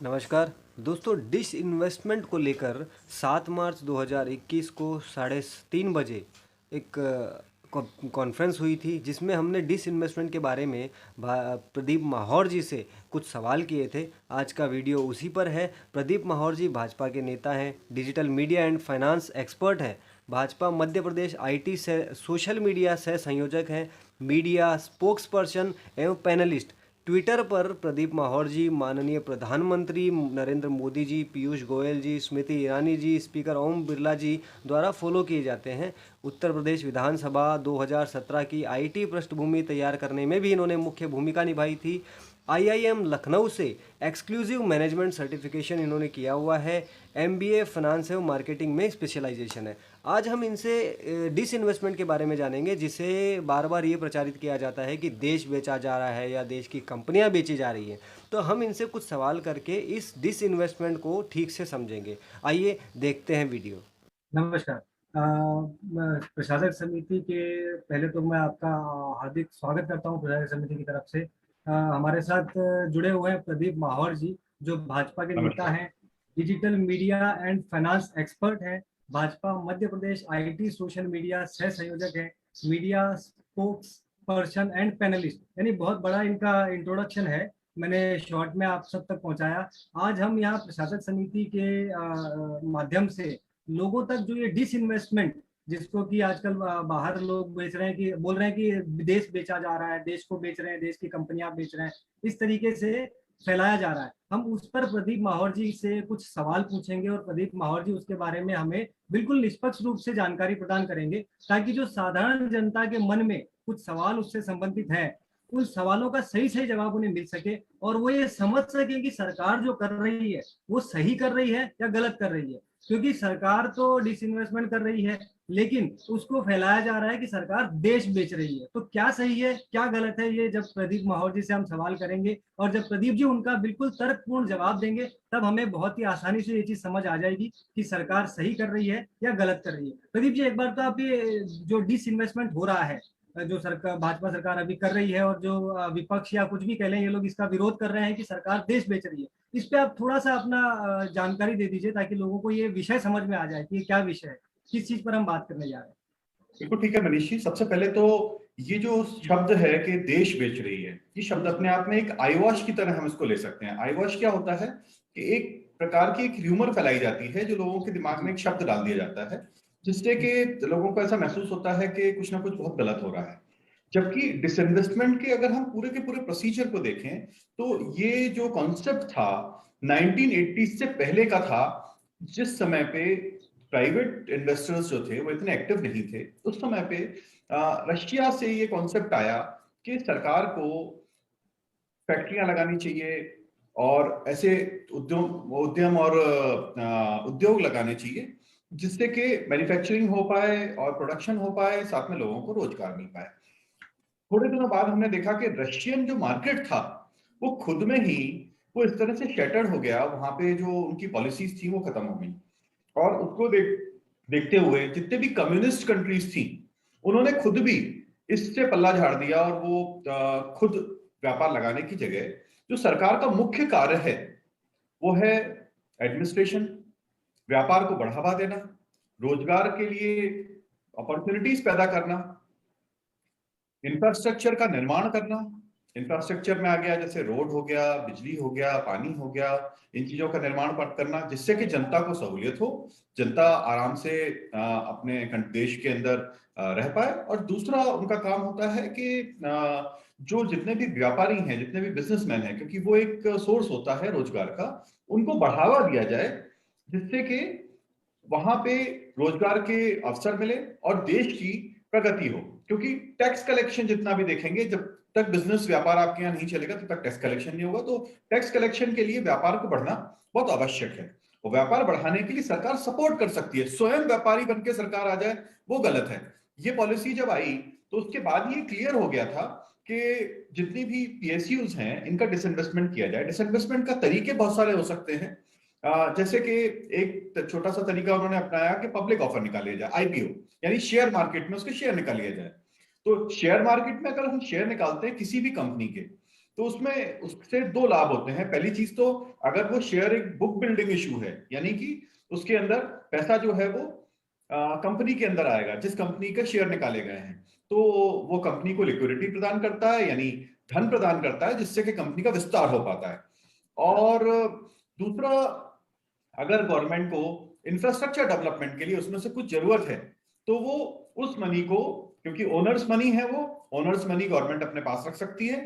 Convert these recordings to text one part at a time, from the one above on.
नमस्कार दोस्तों। Dish investment को लेकर 7 मार्च 2021 को 3:30 बजे एक कॉन्फ्रेंस हुई थी, जिसमें हमने डिस इन्वेस्टमेंट के बारे में प्रदीप माहौर जी से कुछ सवाल किए थे। आज का वीडियो उसी पर है। प्रदीप माहौर जी भाजपा के नेता हैं, digital media and finance expert हैं, भाजपा मध्य प्रदेश आईटी से सोशल मीडिया सह संयोजक हैं, मीडिया स्पोक्स पर्सन एवं पैनलिस्ट। ट्विटर पर प्रदीप माहौर जी माननीय प्रधानमंत्री नरेंद्र मोदी जी, पीयूष गोयल जी, स्मृति ईरानी जी, स्पीकर ओम बिरला जी द्वारा फॉलो किए जाते हैं। उत्तर प्रदेश विधानसभा 2017 की आईटी पृष्ठभूमि तैयार करने में भी इन्होंने मुख्य भूमिका निभाई थी। आईआईएम लखनऊ से एक्सक्लूसिव मैनेजमेंट सर्टिफिकेशन इन्होंने किया हुआ है। एमबीए फाइनेंस एवं मार्केटिंग में स्पेशलाइजेशन है। आज हम इनसे डिस इन्वेस्टमेंट के बारे में जानेंगे, जिसे बार बार ये प्रचारित किया जाता है कि देश बेचा जा रहा है या देश की कंपनियां बेची जा रही हैं। तो हम इनसे कुछ सवाल करके इस डिस इन्वेस्टमेंट को ठीक से समझेंगे। आइए देखते हैं वीडियो। नमस्कार। प्रशासक समिति के पहले तो मैं आपका हार्दिक स्वागत करता हूं प्रशासक समिति की तरफ से। हमारे साथ जुड़े हुए हैं प्रदीप माहौर जी, जो भाजपा के नेता नमस्कार। हैं, digital media and finance expert हैं, Bhajpa Madhya Pradesh IT social media सह संयोजक हैं, media spokes person and panelist. यानी बहुत बड़ा इनका इंट्रोडक्शन है, मैंने शॉर्ट में आप सब तक पहुंचाया। आज हम यहाँ प्रशासक समिति के माध्यम से लोगों तक जो ये डिस इन्वेस्टमेंट, जिसको कि आजकल बाहर लोग बेच रहे हैं, कि बोल रहे हैं कि देश बेचा जा रहा है, देश को बेच रहे हैं, देश की कंपनियां बेच रहे हैं, इस तरीके से फैलाया जा रहा है। हम उस पर प्रदीप माहौर जी से कुछ सवाल पूछेंगे और प्रदीप माहौर जी उसके बारे में हमें बिल्कुल निष्पक्ष रूप से जानकारी प्रदान करेंगे, ताकि जो साधारण जनता के मन में कुछ सवाल उससे संबंधित हैं, उन सवालों का सही सही जवाब उन्हें मिल सके और वो ये समझ सके कि सरकार जो कर रही है वो सही कर रही है या गलत कर रही है। क्योंकि सरकार तो डिसइन्वेस्टमेंट कर रही है, लेकिन उसको फैलाया जा रहा है कि सरकार देश बेच रही है। तो क्या सही है क्या गलत है, ये जब प्रदीप माहौर जी से हम सवाल करेंगे और जब प्रदीप जी उनका बिल्कुल तर्कपूर्ण जवाब देंगे, तब हमें बहुत ही आसानी से ये चीज समझ आ जाएगी कि सरकार सही कर रही है या गलत कर रही है। प्रदीप जी, एक बार तो आप ये जो डिसइन्वेस्टमेंट हो रहा है, जो सरकार भाजपा सरकार अभी कर रही है, और जो विपक्ष या कुछ भी कह लें, ये लोग इसका विरोध कर रहे हैं कि सरकार देश बेच रही है, इस पे आप थोड़ा सा अपना जानकारी दे दीजिए, ताकि लोगों को ये विषय समझ में आ जाए कि ये क्या विषय है, किस चीज पर हम बात करने जा रहे हैं। बिल्कुल ठीक है मनीष जी। सबसे पहले तो ये जो शब्द है कि देश बेच रही है, ये शब्द अपने आप में एक आईवॉश की तरह हम इसको ले सकते हैं। आईवॉश क्या होता है कि एक प्रकार की एक ह्यूमर फैलाई जाती है, जो लोगों के दिमाग में एक शब्द डाल दिया जाता है, जिससे कि लोगों को ऐसा महसूस होता है कि कुछ ना कुछ बहुत गलत हो रहा है। जबकि डिसइन्वेस्टमेंट के अगर हम पूरे के पूरे प्रोसीजर को देखें, तो ये जो कॉन्सेप्ट था 1980 से पहले का था, जिस समय पे प्राइवेट इन्वेस्टर्स जो थे वो इतने एक्टिव नहीं थे। उस समय पे रशिया से ये कॉन्सेप्ट आया कि सरकार को फैक्ट्रियां लगानी चाहिए और ऐसे उद्यम और उद्योग लगाने चाहिए, जिससे कि मैन्युफैक्चरिंग हो पाए और प्रोडक्शन हो पाए, साथ में लोगों को रोजगार मिल पाए। थोड़े दिनों बाद हमने देखा कि रशियन जो मार्केट था वो खुद में ही वो इस तरह से शैटर्ड हो गया, वहां पे जो उनकी पॉलिसीज थी वो खत्म हो गई। और उसको देखते हुए जितने भी कम्युनिस्ट कंट्रीज थी, उन्होंने खुद भी इससे पल्ला झाड़ दिया और वो खुद व्यापार लगाने की जगह, जो सरकार का मुख्य कार्य है वो है एडमिनिस्ट्रेशन, व्यापार को बढ़ावा देना, रोजगार के लिए अपॉर्चुनिटीज पैदा करना, इंफ्रास्ट्रक्चर का निर्माण करना। इंफ्रास्ट्रक्चर में आ गया जैसे रोड हो गया, बिजली हो गया, पानी हो गया, इन चीजों का निर्माण करना, जिससे कि जनता को सहूलियत हो, जनता आराम से अपने देश के अंदर रह पाए। और दूसरा उनका काम होता है कि जो जितने भी व्यापारी हैं, जितने भी बिजनेसमैन हैं, क्योंकि वो एक सोर्स होता है रोजगार का, उनको बढ़ावा दिया जाए, जिससे कि वहां पे रोजगार के अवसर मिले और देश की प्रगति हो। क्योंकि टैक्स कलेक्शन जितना भी देखेंगे, जब तक बिजनेस व्यापार आपके यहाँ नहीं चलेगा तब तक टैक्स कलेक्शन नहीं होगा। तो टैक्स कलेक्शन के लिए व्यापार को बढ़ना बहुत आवश्यक है, और व्यापार बढ़ाने के लिए सरकार सपोर्ट कर सकती है। स्वयं व्यापारी बनकर सरकार आ जाए वो गलत है। ये पॉलिसी जब आई तो उसके बाद ये क्लियर हो गया था कि जितनी भी पीएसयूज हैं इनका डिसइन्वेस्टमेंट किया जाए। डिसइन्वेस्टमेंट का तरीके बहुत सारे हो सकते हैं। जैसे कि एक छोटा सा तरीका उन्होंने अपनाया कि पब्लिक ऑफर निकालिया जाए, आईपीओ, यानी शेयर मार्केट में उसके शेयर निकालिए जाए। तो शेयर मार्केट में अगर हम शेयर निकालते हैं किसी भी कंपनी के, तो उसमें उससे दो लाभ होते हैं। पहली चीज तो अगर वो शेयर एक बुक बिल्डिंग इशू है, यानी कि उसके अंदर पैसा जो है वो कंपनी के अंदर आएगा, जिस कंपनी के शेयर निकाले गए हैं, तो वो कंपनी को लिक्विडिटी प्रदान करता है, यानी धन प्रदान करता है, जिससे कि कंपनी का विस्तार हो पाता है। और दूसरा, अगर गवर्नमेंट को इंफ्रास्ट्रक्चर डेवलपमेंट के लिए उसमें से कुछ जरूरत है, तो वो उस मनी को, क्योंकि ओनर्स मनी है, वो ओनर्स मनी गवर्नमेंट अपने पास रख सकती है,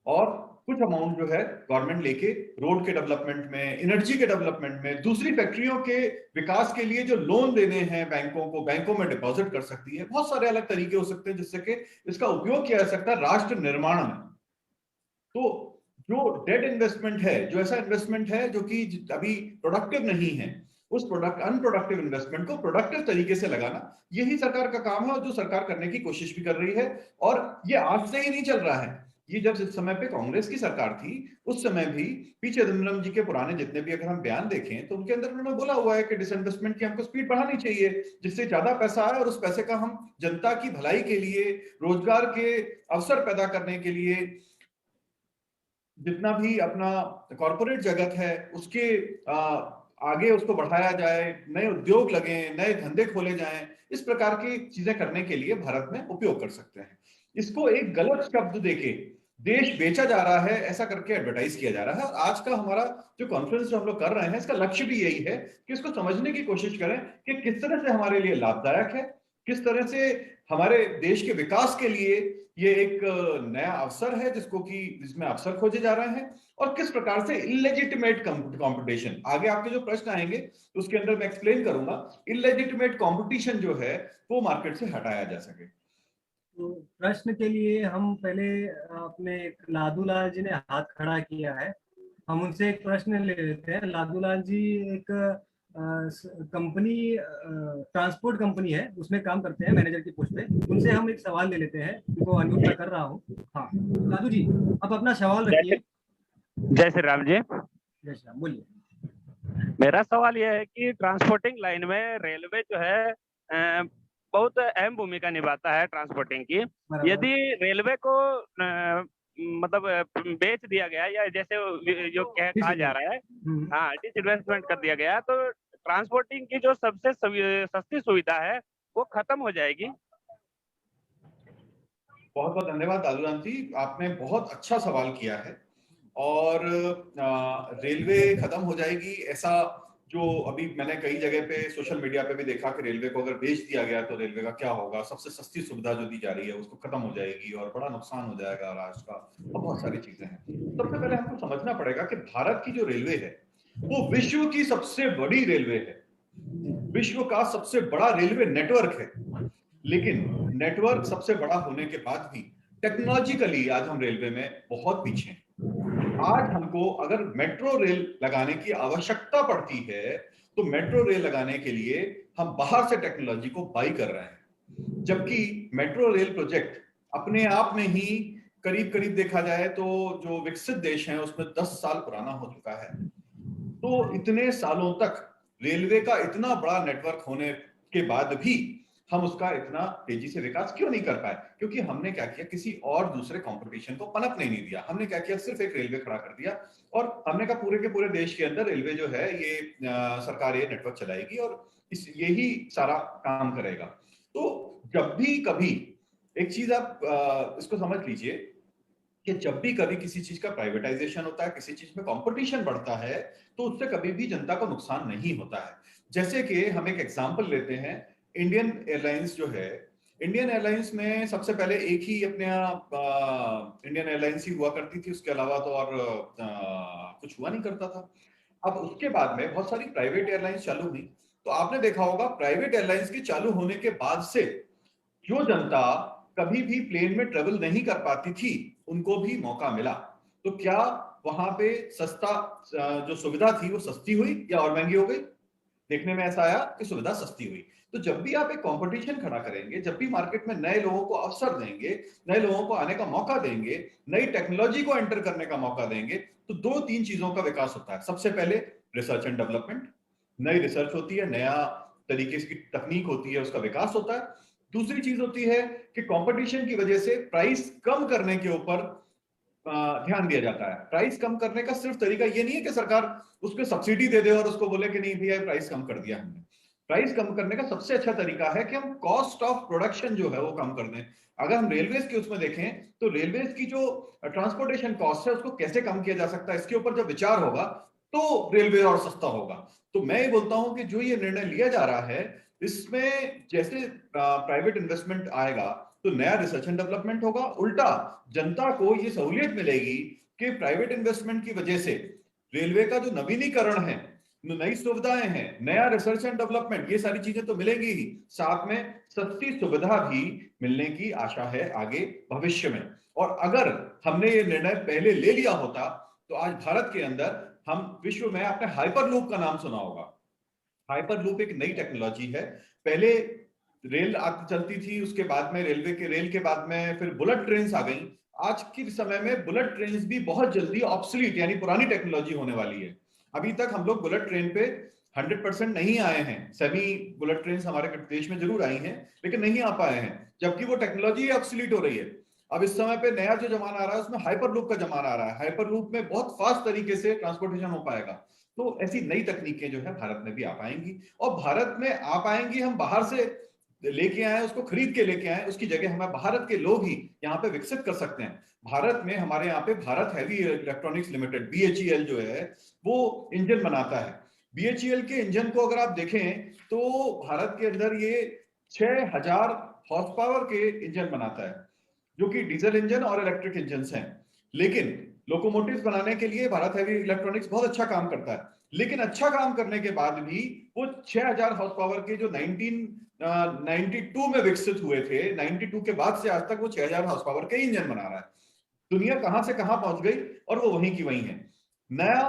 और कुछ अमाउंट जो है गवर्नमेंट लेके रोड के डेवलपमेंट में, एनर्जी के डेवलपमेंट में, दूसरी फैक्ट्रियों के विकास के लिए जो लोन देने हैं बैंकों को, बैंकों में डिपॉजिट कर सकती है। बहुत सारे अलग तरीके हो सकते हैं जिससे कि इसका उपयोग किया जा सकता है राष्ट्र निर्माण में। तो जो डेट इन्वेस्टमेंट है, जो ऐसा इन्वेस्टमेंट है जो कि अभी प्रोडक्टिव नहीं है, उस अनप्रोडक्टिव इन्वेस्टमेंट को प्रोडक्टिव तरीके से लगाना, यही सरकार का काम है, और जो सरकार करने की कोशिश भी कर रही है। और ये आज से ही नहीं चल रहा है, ये जब इस समय पे कांग्रेस की सरकार थी उस समय भी पी चिदम्बरम जी के पुराने जितने भी अगर हम बयान देखें तो उनके अंदर उन्होंने बोला हुआ है कि डिसइन्वेस्टमेंट की हमको स्पीड बढ़ानी चाहिए, जिससे ज्यादा पैसा आए और उस पैसे का हम जनता की भलाई के लिए, रोजगार के अवसर पैदा करने के लिए, जितना भी अपना कॉर्पोरेट जगत है उसके आगे उसको बढ़ाया जाए, नए उद्योग लगे, नए धंधे खोले जाएं, इस प्रकार की चीजें करने के लिए भारत में उपयोग कर सकते हैं। इसको एक गलत शब्द देके देश बेचा जा रहा है, ऐसा करके एडवर्टाइज किया जा रहा है। और आज का हमारा जो कॉन्फ्रेंस जो हम लोग कर रहे हैं, इसका लक्ष्य भी यही है कि इसको समझने की कोशिश करें कि किस तरह से हमारे लिए लाभदायक है, किस तरह से हमारे देश के विकास के लिए ये एक नया अवसर है जिसमें अवसर खोजे जा रहे हैं, और किस प्रकार से इलेजिटिमेट कंपटीशन, आगे आपके जो प्रश्न आएंगे उसके अंदर मैं एक्सप्लेन करूंगा, इलेजिटिमेट कंपटीशन जो है वो मार्केट से हटाया जा सके। तो प्रश्न के लिए हम पहले अपने लादूलाल जी ने हाथ खड़ा किया है, हम उनसे एक प्रश्न ले लेते हैं। लादूलाल जी एक कंपनी, ट्रांसपोर्ट कंपनी है, उसमें काम करते हैं मैनेजर की पोस्ट पे। उनसे हम एक सवाल ले लेते हैं, उनको अनम्यूट मैं कर रहा हूँ। हाँ लादू जी, आप अपना सवाल रखिए। जय श्री राम जी। जय श्री राम, बोलिए। मेरा सवाल यह है कि ट्रांसपोर्टिंग लाइन में रेलवे जो है बहुत अहम भूमिका निभाता है ट्रांसपोर्टिंग की। यदि रेलवे को मतलब बेच दिया गया, या जैसे जो कहा जा रहा है, हाँ, डिसइन्वेस्टमेंट कर दिया गया, तो ट्रांसपोर्टिंग की जो सबसे सस्ती सुविधा है वो खत्म हो जाएगी। बहुत बहुत धन्यवाद दादूराम जी, आपने बहुत अच्छा सवाल किया है। और रेलवे खत्म हो जाएगी ऐसा, जो अभी मैंने कई जगह पे सोशल मीडिया पे भी देखा कि रेलवे को अगर बेच दिया गया तो रेलवे का क्या होगा, सबसे सस्ती सुविधा जो दी जा रही है उसको खत्म हो जाएगी और बड़ा नुकसान हो जाएगा राष्ट्र का, और बहुत सारी चीजें हैं। सबसे पहले हमको समझना पड़ेगा कि भारत की जो रेलवे है वो विश्व की सबसे बड़ी रेलवे है, विश्व का सबसे बड़ा रेलवे नेटवर्क है। लेकिन नेटवर्क सबसे बड़ा होने के बाद भी टेक्नोलॉजिकली आज हम रेलवे में बहुत पीछे हैं। आज हमको अगर मेट्रो रेल लगाने की आवश्यकता पड़ती है तो मेट्रो रेल लगाने के लिए हम बाहर से टेक्नोलॉजी को बाई कर रहे हैं, जबकि मेट्रो रेल प्रोजेक्ट अपने आप में ही करीब करीब देखा जाए तो जो विकसित देश हैं उसमें 10 साल पुराना हो चुका है। तो इतने सालों तक रेलवे का इतना बड़ा नेटवर्क होने के बाद भी हम उसका इतना तेजी से विकास क्यों नहीं कर पाए? क्योंकि हमने क्या किया, किसी और दूसरे कंपटीशन को पनपने नहीं दिया। हमने क्या किया, सिर्फ एक रेलवे खड़ा कर दिया, और हमने कहा पूरे के पूरे देश के अंदर रेलवे जो है ये सरकार ये नेटवर्क चलाएगी और यही सारा काम करेगा। तो जब भी कभी एक चीज आप इसको समझ लीजिए कि जब भी कभी किसी चीज का प्राइवेटाइजेशन होता है, किसी चीज में कंपटीशन बढ़ता है, तो उससे कभी भी जनता को नुकसान नहीं होता है। जैसे कि हम एक एग्जांपल लेते हैं, इंडियन एयरलाइंस जो है, इंडियन एयरलाइंस में सबसे पहले एक ही अपने इंडियन एयरलाइंस ही हुआ करती थी, उसके अलावा तो और कुछ हुआ नहीं करता था। अब उसके बाद में बहुत सारी प्राइवेट एयरलाइंस चालू हुई, तो आपने देखा होगा प्राइवेट एयरलाइंस के चालू होने के बाद से जो जनता कभी भी प्लेन में ट्रेवल नहीं कर पाती थी उनको भी मौका मिला। तो क्या वहां पे सस्ता जो सुविधा थी वो सस्ती हुई या और महंगी हो गई? देखने में ऐसा आया कि सुविधा सस्ती हुई। तो जब भी आप एक कंपटीशन खड़ा करेंगे, जब भी मार्केट में नए लोगों को अवसर देंगे, नए लोगों को आने का मौका देंगे, नई टेक्नोलॉजी को एंटर करने का मौका देंगे, तो 2-3 चीजों का विकास होता है। सबसे पहले रिसर्च एंड डेवलपमेंट, नई रिसर्च होती है, नया तरीके की तकनीक होती है, उसका विकास होता है। दूसरी चीज होती है कि कंपटीशन की वजह से प्राइस कम करने के ऊपर ध्यान दिया जाता है। प्राइस कम करने का सिर्फ तरीका ये नहीं है कि सरकार उस पर सब्सिडी दे दे और उसको बोले कि नहीं भैया प्राइस कम कर दिया हमने। प्राइस कम करने का सबसे अच्छा तरीका है कि हम कॉस्ट ऑफ प्रोडक्शन जो है वो कम कर दें। अगर हम रेलवेज के उसमें देखें तो रेलवेज की जो ट्रांसपोर्टेशन कॉस्ट है उसको कैसे कम किया जा सकता है, इसके ऊपर जब विचार होगा तो रेलवे और सस्ता होगा। तो मैं ये बोलता हूं कि जो ये निर्णय लिया जा रहा है इसमें जैसे प्राइवेट इन्वेस्टमेंट आएगा तो नया रिसर्च एंड डेवलपमेंट होगा, उल्टा जनता को ये सहूलियत मिलेगी कि प्राइवेट इन्वेस्टमेंट की वजह से रेलवे का जो नवीनीकरण है, नई सुविधाएं हैं, नया रिसर्च एंड डेवलपमेंट, ये सारी चीजें तो मिलेंगी ही, साथ में सस्ती सुविधा भी मिलने की आशा है आगे भविष्य में। और अगर हमने ये निर्णय पहले ले लिया होता तो आज भारत के अंदर हम विश्व में, आपने हाइपरलूप का नाम सुना होगा। हाइपरलूप एक नई टेक्नोलॉजी है। पहले रेल चलती थी, उसके बाद में रेल के बाद में फिर बुलेट ट्रेन आ गई। आज के समय में बुलेट ट्रेन भी बहुत जल्दी ऑब्सोलीट यानी पुरानी टेक्नोलॉजी होने वाली है। अभी तक हम लोग बुलेट ट्रेन पे 100% नहीं आए हैं। सेमी बुलेट ट्रेन हमारे देश में जरूर आई हैं लेकिन नहीं आ पाए हैं, जबकि वो टेक्नोलॉजी ऑब्सोलीट हो रही है। अब इस समय पे नया जो जमाना आ रहा है उसमें हाइपरलूप का जमाना आ रहा है। हाइपरलूप में बहुत फास्ट तरीके से ट्रांसपोर्टेशन हो पाएगा। तो ऐसी नई तकनीकें जो है भारत में भी आ पाएंगी, और भारत में आ पाएंगी। हम बाहर से लेके आए, उसको खरीद के लेके आए, उसकी जगह हमें भारत के लोग ही यहाँ पे विकसित कर सकते हैं। भारत में हमारे यहाँ पे Bharat heavy electronics limited BHEL जो है वो इंजन बनाता है। BHEL के इंजन को अगर आप देखें तो भारत के अंदर ये 6000 हॉर्स पावर के इंजन बनाता है, जो कि डीजल इंजन और इलेक्ट्रिक इंजन हैं। लेकिन लोकोमोटिव्स बनाने के लिए भारत हैवी इलेक्ट्रॉनिक्स बहुत अच्छा काम करता है। लेकिन अच्छा काम करने के बाद भी वो 6000 हॉर्स पावर के जो 1992 में विकसित हुए थे, 92 के बाद से आज तक वो 6000 हॉर्स पावर के इंजन बना रहा है। दुनिया कहां से कहां पहुंच गई और वो वहीं की वहीं है। नया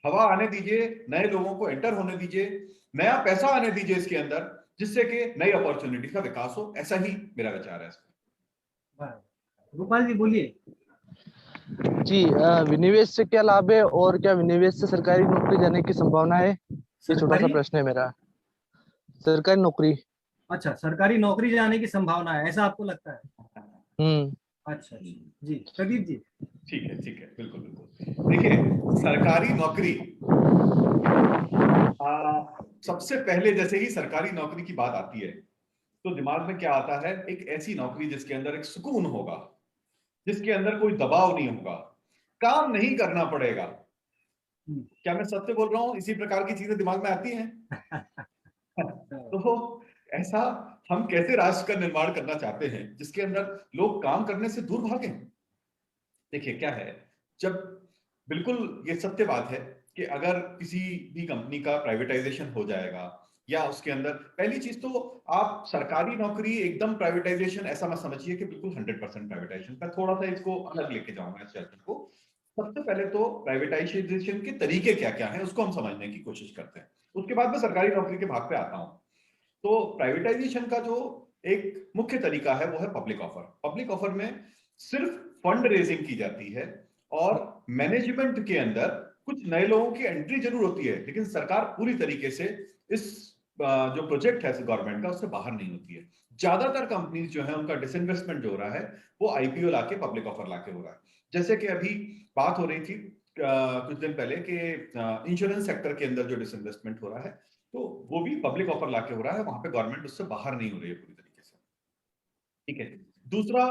हवा आने दीजिए, नए लोगों को एंटर होने दीजिए, नया पैसा आने दीजिए इसके अंदर, जिससे कि नई अपॉर्चुनिटी का विकास हो। ऐसा ही मेरा विचार है इसमें। गोपाल जी बोलिए। जी, विनिवेश से क्या लाभ है और क्या विनिवेश से सरकारी नौकरी जाने की संभावना है? ये छोटा सा प्रश्न है मेरा। सरकारी नौकरी। अच्छा, सरकारी नौकरी जाने की संभावना है, ऐसा आपको लगता है? अच्छा जी, प्रदीप जी। ठीक है, बिल्कुल बिल्कुल। देखिए, सरकारी नौकरी, सबसे पहले जैसे ही सरकारी नौकरी की बात आती है तो दिमाग में क्या आता है? एक ऐसी नौकरी जिसके अंदर एक सुकून होगा, जिसके अंदर कोई दबाव नहीं होगा, काम नहीं करना पड़ेगा। क्या मैं सत्य बोल रहा हूं? इसी प्रकार की चीजें दिमाग में आती हैं। तो ऐसा हम कैसे राष्ट्र का निर्माण करना चाहते हैं जिसके अंदर लोग काम करने से दूर भागें? देखिए क्या है, जब बिल्कुल ये सत्य बात है कि अगर किसी भी कंपनी का प्राइवेटाइजेशन हो जाएगा या उसके अंदर, पहली चीज तो आप सरकारी नौकरी एकदम प्राइवेटाइजेशन ऐसा मत समझिए कि बिल्कुल 100% प्राइवेटाइजेशन। मैं थोड़ा सा इसको अलग लेके जाऊंगा इस चर्चा को। सबसे पहले तो प्राइवेटाइजेशन के तरीके क्या क्या है उसको हम समझने की कोशिश करते हैं, उसके बाद मैं सरकारी नौकरी के भाग पे आता हूं। तो प्राइवेटाइजेशन का जो एक मुख्य तरीका है वो है पब्लिक ऑफर। पब्लिक ऑफर में सिर्फ फंड रेजिंग की जाती है और मैनेजमेंट के अंदर कुछ नए लोगों की एंट्री जरूर होती है, लेकिन सरकार पूरी तरीके से इस जो प्रोजेक्ट है गवर्नमेंट का उससे बाहर नहीं होती है। ज्यादातर कंपनीज जो है उनका डिसइन्वेस्टमेंट जो हो रहा है वो आईपीओ लाके, पब्लिक ऑफर लाके हो रहा है। जैसे कि अभी बात हो रही थी कुछ दिन पहले कि इंश्योरेंस सेक्टर के अंदर जो डिसइन्वेस्टमेंट हो रहा है तो वो भी पब्लिक ऑफर लाके हो रहा है, वहां पे गवर्नमेंट उससे बाहर नहीं हो रही है पूरी तरीके से। ठीक है। दूसरा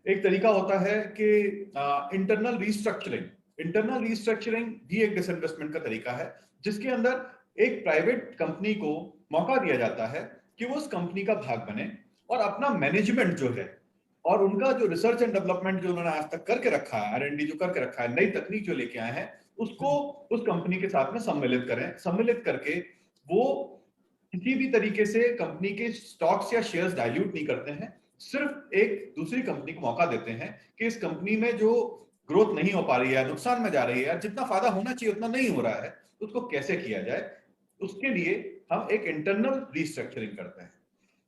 एक तरीका होता है कि इंटरनल रीस्ट्रक्चरिंग। इंटरनल रीस्ट्रक्चरिंग भी एक डिसइन्वेस्टमेंट का तरीका है, जिसके अंदर एक प्राइवेट कंपनी को मौका दिया जाता है कि वो उस कंपनी का भाग बने और अपना मैनेजमेंट जो है और उनका जो रिसर्च एंड डेवलपमेंट जो उन्होंने आज तक करके रखा है, R&D जो करके रखा है, नई तकनीक जो लेके आए हैं, उसको उस कंपनी के साथ में सम्मिलित करें। सम्मिलित करके वो किसी भी तरीके से कंपनी के स्टॉक्स या शेयर्स डाइल्यूट नहीं करते हैं, सिर्फ एक दूसरी कंपनी को मौका देते हैं कि इस कंपनी में जो ग्रोथ नहीं हो पा रही है, नुकसान में जा रही है, जितना फायदा होना चाहिए उतना नहीं हो रहा है, उसको कैसे किया जाए, उसके लिए हम एक इंटरनल रीस्ट्रक्चरिंग करते हैं।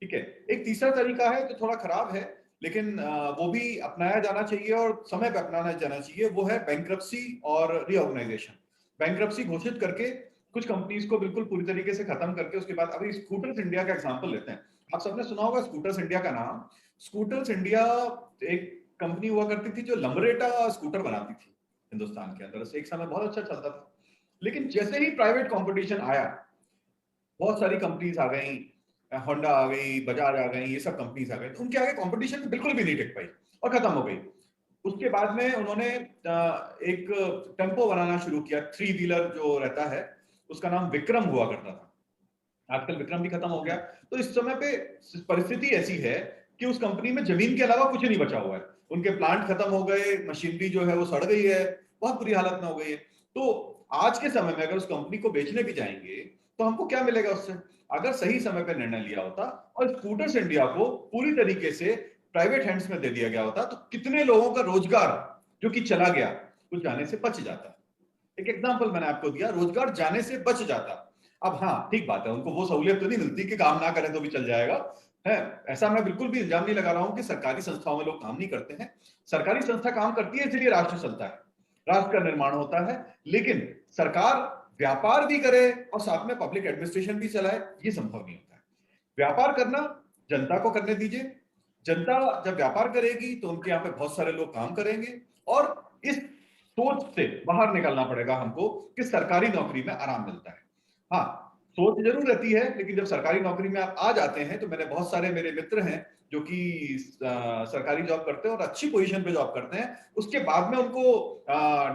ठीक है। एक तीसरा तरीका है जो थोड़ा खराब है लेकिन वो भी अपनाया जाना चाहिए और समय पर अपनाया जाना चाहिए, वो है बैंक्रप्सी और रीऑर्गेनाइजेशन। बैंक्रप्सी घोषित करके कुछ कंपनीज को बिल्कुल पूरी तरीके से खत्म करके उसके बाद, अभी स्कूटर्स इंडिया का एग्जांपल लेते हैं। आप सबने सुना होगा स्कूटर्स इंडिया का नाम। स्कूटर्स इंडिया एक कंपनी हुआ करती थी जो लंबरेटा स्कूटर बनाती थी हिंदुस्तान के अंदर, एक समय बहुत अच्छा चलता था। लेकिन जैसे ही प्राइवेट कंपटीशन आया, बहुत सारी कंपनीज आ गई, होंडा आ गई, बजाज आ गई, ये सब कंपनीज आ गई, तो उनके आगे कंपटीशन बिल्कुल भी नहीं टिक पाई और खत्म हो गई। उसके बाद में उन्होंने एक टेम्पो बनाना शुरू किया, 3 व्हीलर जो रहता है उसका नाम विक्रम हुआ करता था। आजकल विक्रम भी खत्म हो गया। तो इस समय पे परिस्थिति ऐसी है कि उस कंपनी में जमीन के अलावा कुछ नहीं बचा हुआ है, उनके प्लांट खत्म हो गए, मशीनरी जो है वो सड़ गई है, बहुत बुरी हालत में हो गई है। तो आज के समय में अगर उस कंपनी को बेचने भी जाएंगे तो हमको क्या मिलेगा उससे? अगर सही समय पे निर्णय लिया होता और स्कूटर्स इंडिया को पूरी तरीके से प्राइवेट हैंड्स में दे दिया गया होता तो कितने लोगों का रोजगार जो कि चला गया कुछ जाने से बच जाता। एक एग्जांपल मैंने आपको दिया, रोजगार जाने से बच जाता। अब हाँ, ठीक बात है, उनको वो सहूलियत तो नहीं मिलती कि काम ना करें तो भी चल जाएगा, है ऐसा मैं बिल्कुल भी इल्जाम नहीं लगा रहा हूं कि सरकारी संस्थाओं में लोग काम नहीं करते हैं। सरकारी संस्था काम करती है, इसलिए राष्ट्र चलता है, राष्ट्र का निर्माण होता है। लेकिन सरकार व्यापार भी करे और साथ में पब्लिक एडमिनिस्ट्रेशन भी चलाए, ये संभव नहीं होता है। व्यापार करना जनता को करने दीजिए, जनता जब व्यापार करेगी तो उनके यहाँ पे बहुत सारे लोग काम करेंगे, और इस सोच से बाहर निकलना पड़ेगा हमको कि सरकारी नौकरी में आराम मिलता है। हाँ, सोच जरूर रहती है, लेकिन जब सरकारी नौकरी में आप आ जाते हैं, तो मैंने बहुत सारे मेरे मित्र हैं जो कि सरकारी जॉब करते हैं और अच्छी पोजीशन पे जॉब करते हैं, उसके बाद में उनको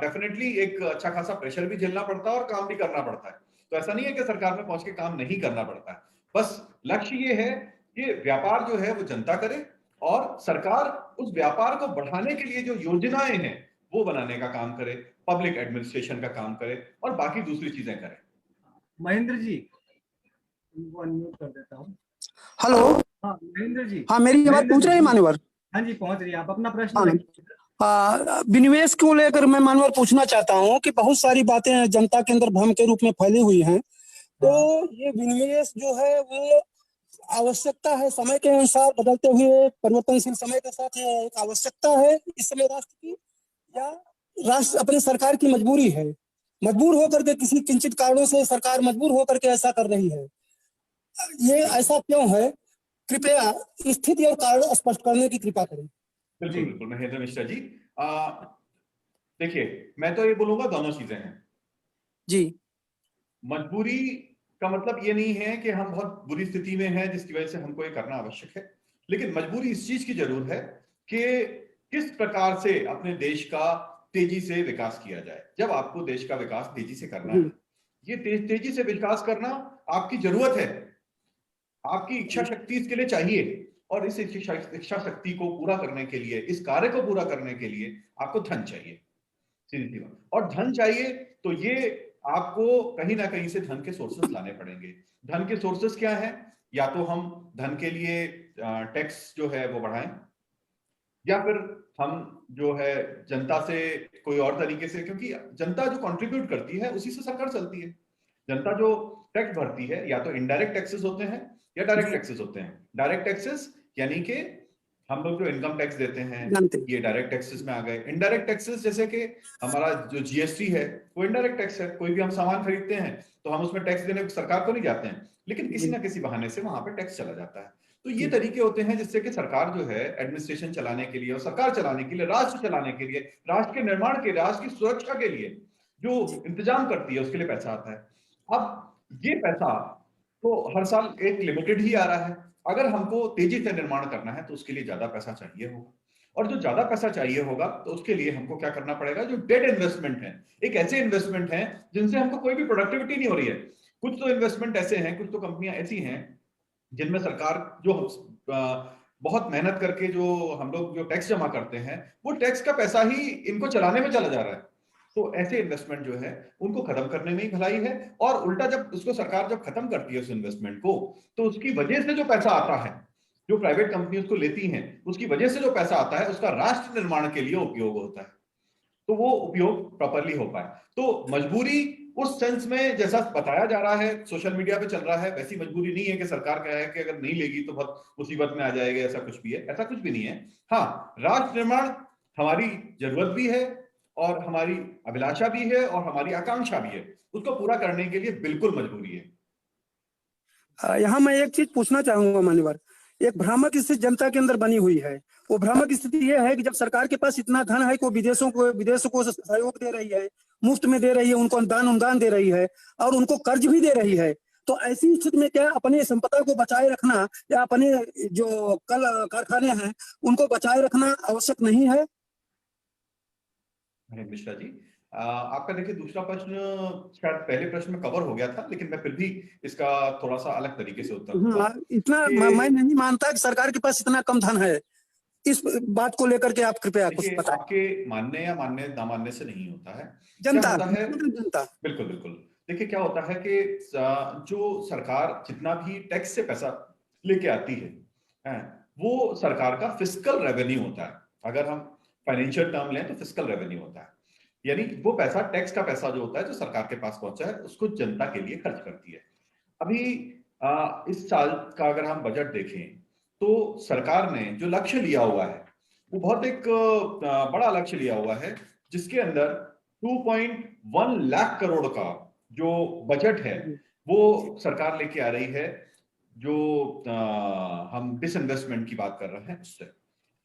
डेफिनेटली एक अच्छा खासा प्रेशर भी झेलना पड़ता है और काम भी करना पड़ता है। तो ऐसा नहीं है कि सरकार में पहुंच के काम नहीं करना पड़ता है, बस लक्ष्य ये है कि व्यापार जो है वो जनता करे और सरकार उस व्यापार को बढ़ाने के लिए जो योजनाएं हैं वो बनाने का काम करे, पब्लिक एडमिनिस्ट्रेशन का काम करे और बाकी दूसरी चीजें करे। महेंद्र जी, इनको अनम्यूट कर देता हूँ। हेलो। हाँ महेंद्र जी। हाँ, मेरी बात पूछ रहे हैं मान्यवर? हाँ जी, पहुंच रही है, आप अपना प्रश्न हाँ। रखिए। विनिवेश को लेकर मैं मान्यवर पूछना चाहता हूँ कि बहुत सारी बातें जनता के अंदर भ्रम के रूप में फैली हुई हैं, तो ये विनिवेश जो है वो आवश्यकता है, समय के अनुसार बदलते हुए परिवर्तनशील समय के साथ ये एक आवश्यकता है इस समय राष्ट्र की, या राष्ट्र अपनी सरकार की मजबूरी है, मजबूर होकर के किसी किंचित कारणों से सरकार मजबूर होकर के ऐसा कर रही है? ये ऐसा क्यों है? कृपया स्थिति और कारण स्पष्ट करने की कृपा करें। बिल्कुल बिल्कुल महेंद्र मिश्रा जी, देखिए मैं तो ये बोलूंगा दोनों चीजें हैं जी। मजबूरी का मतलब ये नहीं है कि हम बहुत बुरी स्थिति में हैं जिसकी वजह से हमको ये करना आवश्यक है, लेकिन मजबूरी इस चीज की जरूर है कि किस प्रकार से अपने देश का तेजी से विकास किया जाए। जब आपको देश का विकास तेजी से करना है, ये तेजी से विकास करना आपकी जरूरत है, आपकी इच्छा शक्ति इसके लिए चाहिए, और इस इच्छा शक्ति को पूरा करने के लिए, इस कार्य को पूरा करने के लिए आपको धन चाहिए, सीधी सी बात। और धन चाहिए तो ये आपको कहीं ना कहीं से धन के सोर्सेस लाने पड़ेंगे। धन के सोर्सेस क्या है? या तो हम धन के लिए टैक्स जो है वो बढ़ाएं, या फिर हम जो है जनता से कोई और तरीके से, क्योंकि जनता जो कंट्रीब्यूट करती है उसी से सरकार चलती है। जनता जो टैक्स भरती है या तो इनडायरेक्ट टैक्सेस होते हैं या डायरेक्ट टैक्सेस होते हैं। डायरेक्ट टैक्सेस यानी कि हम लोग जो इनकम टैक्स देते हैं ये डायरेक्ट टैक्सेस में आ गए। इनडायरेक्ट टैक्सेस जैसे कि हमारा जो जीएसटी है वो इनडायरेक्ट टैक्स है, कोई भी हम सामान खरीदते हैं तो हम उसमें टैक्स देने सरकार को नहीं जाते हैं, लेकिन किसी ना किसी बहाने से वहां पे टैक्स चला जाता है। तो ये तरीके होते हैं जिससे कि सरकार जो है एडमिनिस्ट्रेशन चलाने के लिए और सरकार चलाने के लिए, राष्ट्र चलाने के लिए, राष्ट्र के निर्माण के लिए, राष्ट्र की सुरक्षा के लिए जो इंतजाम करती है उसके लिए पैसा आता है। अब ये पैसा तो हर साल एक लिमिटेड ही आ रहा है, अगर हमको तेजी से निर्माण करना है तो उसके लिए ज्यादा पैसा चाहिए होगा, और जो ज्यादा पैसा चाहिए होगा तो उसके लिए हमको क्या करना पड़ेगा? जो डेड इन्वेस्टमेंट है, एक ऐसे इन्वेस्टमेंट है जिनसे हमको कोई भी प्रोडक्टिविटी नहीं हो रही है। कुछ तो इन्वेस्टमेंट ऐसे हैं, कुछ तो कंपनियां ऐसी हैं जिनमें सरकार जो बहुत मेहनत करके जो हम लोग जो टैक्स जमा करते हैं वो टैक्स का पैसा ही इनको चलाने में चला जा रहा है। तो ऐसे इन्वेस्टमेंट जो है उनको खत्म करने में ही भलाई है, और उल्टा जब उसको सरकार जब खत्म करती है उस इन्वेस्टमेंट को, तो उसकी वजह से जो पैसा आता है, जो प्राइवेट कंपनी उसको लेती हैं, उसकी वजह से जो पैसा आता है उसका राष्ट्र निर्माण के लिए उपयोग होता है, तो वो उपयोग प्रॉपरली हो पाए। तो मजबूरी उस सेंस में जैसा बताया जा रहा है, सोशल मीडिया पे चल रहा है, वैसी मजबूरी नहीं है कि सरकार कह है कि अगर नहीं लेगी तो बहुत मुसीबत में आ जाएगा, ऐसा कुछ भी है, ऐसा कुछ भी नहीं है। हाँ, राष्ट्र निर्माण हमारी जरूरत भी है और हमारी अभिलाषा भी है और हमारी आकांक्षा भी है, उसको पूरा करने के लिए बिल्कुल मजबूरी है। यहाँ मैं एक चीज पूछना चाहूंगा मान्यवर एक भ्रामक स्थिति जनता के अंदर बनी हुई है। वो भ्रामक स्थिति यह है कि जब सरकार के पास इतना धन है कि वो विदेशों को सहयोग दे रही है, मुफ्त में दे रही है, उनको अनुदान दे रही है और उनको कर्ज भी दे रही है, तो ऐसी स्थिति में क्या अपने संपदा को बचाए रखना या अपने जो कल कारखाने हैं उनको बचाए रखना आवश्यक नहीं है? मिश्रा जी, आपका देखिए दूसरा प्रश्न शायद पहले प्रश्न में कवर हो गया था, लेकिन मैं फिर भी इसका थोड़ा सा अलग तरीके से उत्तर दूंगा। इतना मैं नहीं मानता कि सरकार के पास इतना कम धन है। इस बात को लेकर के आप कृपया कुछ बताएं। आपके मानने या मानने ना मानने से नहीं होता है, जनता क्या होता है, जनता बिल्कुल बिल्कुल। देखिए क्या होता है कि जो सरकार जितना भी टैक्स से पैसा लेके आती है, वो सरकार का फिस्कल रेवेन्यू होता है। अगर हम फाइनेंशियल टर्म लें तो फिस्कल रेवेन्यू होता है, यानी वो पैसा, टैक्स का पैसा जो होता है, जो सरकार के पास पहुंचा है, उसको जनता के लिए खर्च करती है। अभी इस साल का अगर हम बजट देखें तो सरकार ने जो लक्ष्य लिया हुआ है वो बहुत एक बड़ा लक्ष्य लिया हुआ है, जिसके अंदर 2.1 लाख करोड़ का जो बजट है वो सरकार लेके आ रही है। जो हम डिसइन्वेस्टमेंट की बात कर रहे हैं उससे,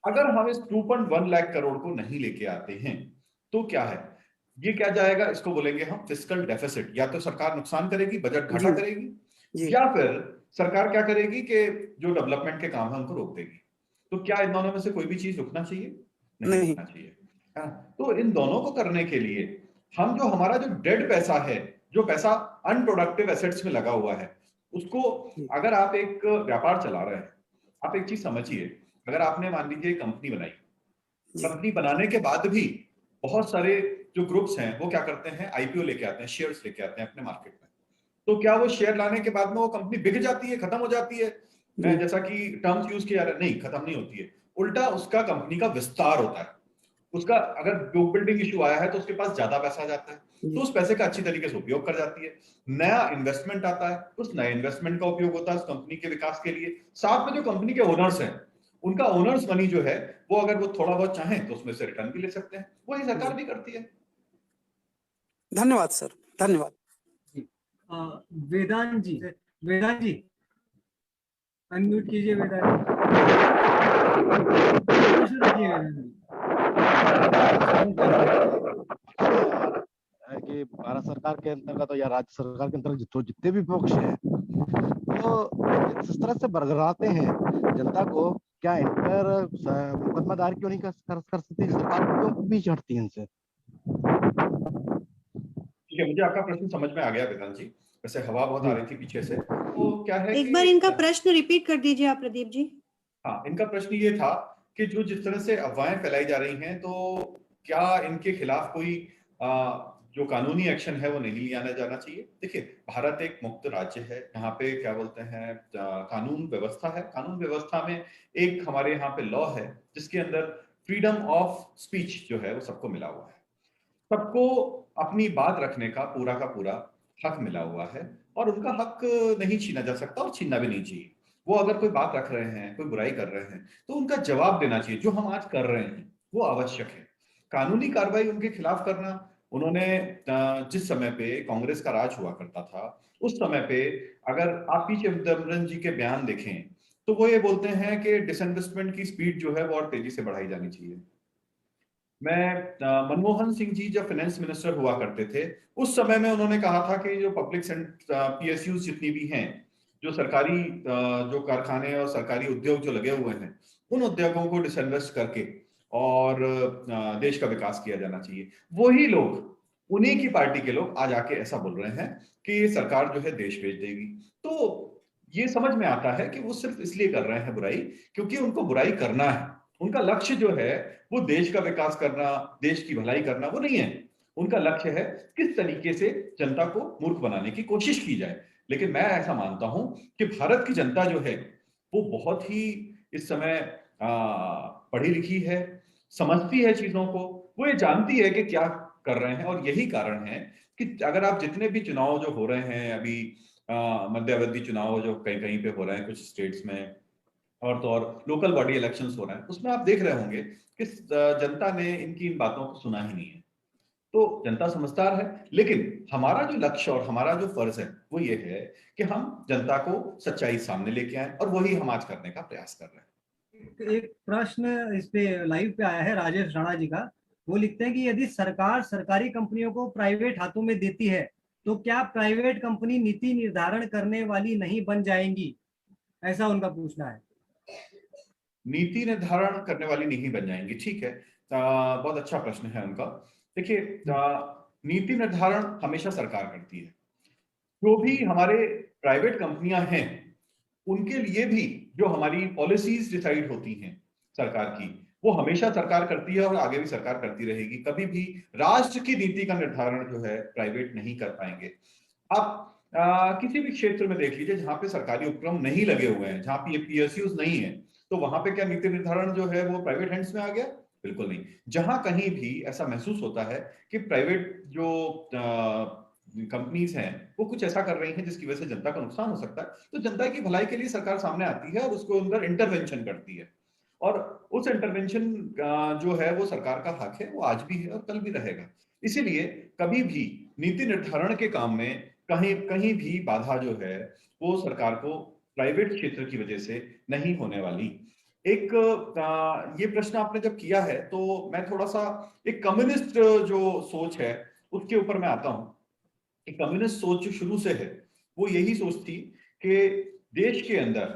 अगर हम इस 2.1 लाख करोड़ को नहीं लेके आते हैं तो क्या है, ये क्या जाएगा, इसको बोलेंगे हम फिस्कल डेफिसिट। या तो सरकार नुकसान करेगी, बजट घाटा करेगी, या फिर सरकार क्या करेगी कि जो डेवलपमेंट के काम है उनको रोक देगी। तो क्या इन दोनों में से कोई भी चीज रुकना चाहिए? नहीं रुकना चाहिए। तो इन दोनों को करने के लिए हम जो हमारा जो डेड पैसा है, जो पैसा अनप्रोडक्टिव एसेट्स में लगा हुआ है, उसको, अगर आप एक व्यापार चला रहे हैं, आप एक चीज समझिए, अगर आपने मान लीजिए कंपनी बनाई, कंपनी बनाने के बाद भी बहुत सारे जो ग्रुप्स हैं वो क्या करते हैं, आईपीओ लेके आते हैं, शेयर्स लेके आते हैं अपने मार्केट में। तो क्या वो शेयर लाने के बाद में वो कंपनी बिक जाती है, खत्म हो जाती है? जैसा कि टर्म्स यूज किया जा रहा है, नहीं, खत्म नहीं होती है। उल्टा उसका कंपनी का विस्तार होता है। उसका अगर बुक बिल्डिंग इशू आया है तो उसके पास ज्यादा पैसा आ जाता है, तो उस पैसे का अच्छी तरीके से उपयोग कर जाती है। नया इन्वेस्टमेंट आता है, उस नए इन्वेस्टमेंट का उपयोग होता है उस कंपनी के विकास के लिए। साथ में जो कंपनी के ओनर्स हैं, उनका ओनर्स मनी जो है वो अगर वो थोड़ा बहुत चाहें तो उसमें से रिटर्न भी ले सकते हैं। वही सरकार भी करती है। धन्यवाद सर, धन्यवाद। वेदांत जी अनम्यूट कीजिए। वेदांत कि भारत सरकार के अंतर्गत या राज्य सरकार के अंतर्गत जितने भी पक्ष हैं वो इस तरह से बरगराते हैं जनता को, क्या इन पर मुकदमा दायर क्यों नहीं कर सकती सरकार, क्यों बीच हटती है इनसे? ठीक है, मुझे आपका प्रश्न समझ में आ गया वेदांत जी। वैसे हवा बहुत आ रही थी पीछे से, तो क्या है एक बार इनका प्रश्न रिपीट कर दीजिए आप प्रदीप जी। हाँ, इनका प्रश्न ये था कि जो जिस तरह से अफवाहें फैलाई जा रही हैं, तो क्या इनके खिलाफ कोई जो कानूनी एक्शन है वो नहीं लिया जाना चाहिए? देखिए, भारत एक मुक्त राज्य है, यहाँ पे क्या बोलते हैं, कानून व्यवस्था है। कानून व्यवस्था में एक हमारे यहाँ पे लॉ है जिसके अंदर फ्रीडम ऑफ स्पीच जो है वो सबको मिला हुआ है। सबको अपनी बात रखने का पूरा हक मिला हुआ है और उनका हक नहीं छीना जा सकता और छीनना भी नहीं चाहिए। वो अगर कोई बात रख रहे हैं, कोई बुराई कर रहे हैं, तो उनका जवाब देना चाहिए। जो हम आज कर रहे हैं वो आवश्यक है। कानूनी कार्रवाई उनके खिलाफ करना, उन्होंने जिस समय पे कांग्रेस का राज हुआ करता था उस समय पे अगर आप पी चिदंबरम जी के बयान देखें तो वो ये बोलते हैं कि डिसइन्वेस्टमेंट की स्पीड जो है वो और तेजी से बढ़ाई जानी चाहिए। मैं मनमोहन सिंह जी जब फाइनेंस मिनिस्टर हुआ करते थे उस समय में उन्होंने कहा था कि जो पब्लिक पीएसयू जितनी भी हैं, जो सरकारी जो कारखाने और सरकारी उद्योग जो लगे हुए हैं, उन उद्योगों को डिसइन्वेस्ट करके और देश का विकास किया जाना चाहिए। वही लोग, उन्हीं की पार्टी के लोग आज आके ऐसा बोल रहे हैं कि सरकार जो है देश बेच देगी। तो ये समझ में आता है कि वो सिर्फ इसलिए कर रहे हैं बुराई क्योंकि उनको बुराई करना है। उनका लक्ष्य जो है वो देश का विकास करना, देश की भलाई करना वो नहीं है। उनका लक्ष्य है किस तरीके से जनता को मूर्ख बनाने की कोशिश की जाए। लेकिन मैं ऐसा मानता हूं कि भारत की जनता जो है वो बहुत ही इस समय पढ़ी लिखी है, समझती है चीजों को, वो ये जानती है कि क्या कर रहे हैं। और यही कारण है कि अगर आप जितने भी चुनाव जो हो रहे हैं अभी, मध्यावधि चुनाव जो कहीं कहीं पे हो रहे हैं कुछ स्टेट्स में, और तो और लोकल बॉडी इलेक्शंस हो रहे हैं, उसमें आप देख रहे होंगे कि जनता ने इनकी इन बातों को सुना ही नहीं है। तो जनता समझदार है, लेकिन हमारा जो लक्ष्य और हमारा जो फर्ज है वो ये है कि हम जनता को सच्चाई सामने लेके आए, और वही हम आज करने का प्रयास कर रहे हैं। एक प्रश्न इस पे लाइव पे आया है राजेश राणा जी का। वो लिखते हैं कि यदि सरकार सरकारी कंपनियों को प्राइवेट हाथों में देती है तो क्या प्राइवेट कंपनी नीति निर्धारण करने वाली नहीं बन जाएंगी, ऐसा उनका पूछना है। नीति निर्धारण करने वाली नहीं बन जाएंगी, ठीक है। बहुत अच्छा प्रश्न है उनका। देखिए, नीति निर्धारण हमेशा सरकार करती है। जो भी हमारे प्राइवेट कंपनियां हैं उनके लिए भी जो हमारी पॉलिसीज डिसाइड होती हैं सरकार की, वो हमेशा सरकार करती है और आगे भी सरकार करती रहेगी। कभी भी राष्ट्र की नीति का निर्धारण जो है प्राइवेट नहीं कर पाएंगे। आप किसी भी क्षेत्र में देख लीजिए जहां पे सरकारी उपक्रम नहीं लगे हुए हैं, जहां पे ये पीएसयूज नहीं है, तो वहां पे क्या नीति निर्धारण जो है वो प्राइवेट हैंड्स में आ गया? बिल्कुल नहीं। जहां कहीं भी ऐसा महसूस होता है कि प्राइवेट जो कंपनीज हैं वो कुछ ऐसा कर रही हैं जिसकी वजह से जनता का नुकसान हो सकता है, तो जनता की भलाई के लिए सरकार सामने आती है और उसको अंदर इंटरवेंशन करती है। और उस इंटरवेंशन जो है वो सरकार का हक है, वो आज भी है और कल भी रहेगा। इसीलिए कभी भी नीति निर्धारण के काम में कहीं कहीं भी बाधा जो है वो सरकार को प्राइवेट क्षेत्र की वजह से नहीं होने वाली। एक ये प्रश्न आपने जब किया है तो मैं थोड़ा सा एक कम्युनिस्ट जो सोच है उसके ऊपर मैं आता हूं। एक कम्युनिस्ट सोच जो शुरू से है वो यही सोच थी कि देश के अंदर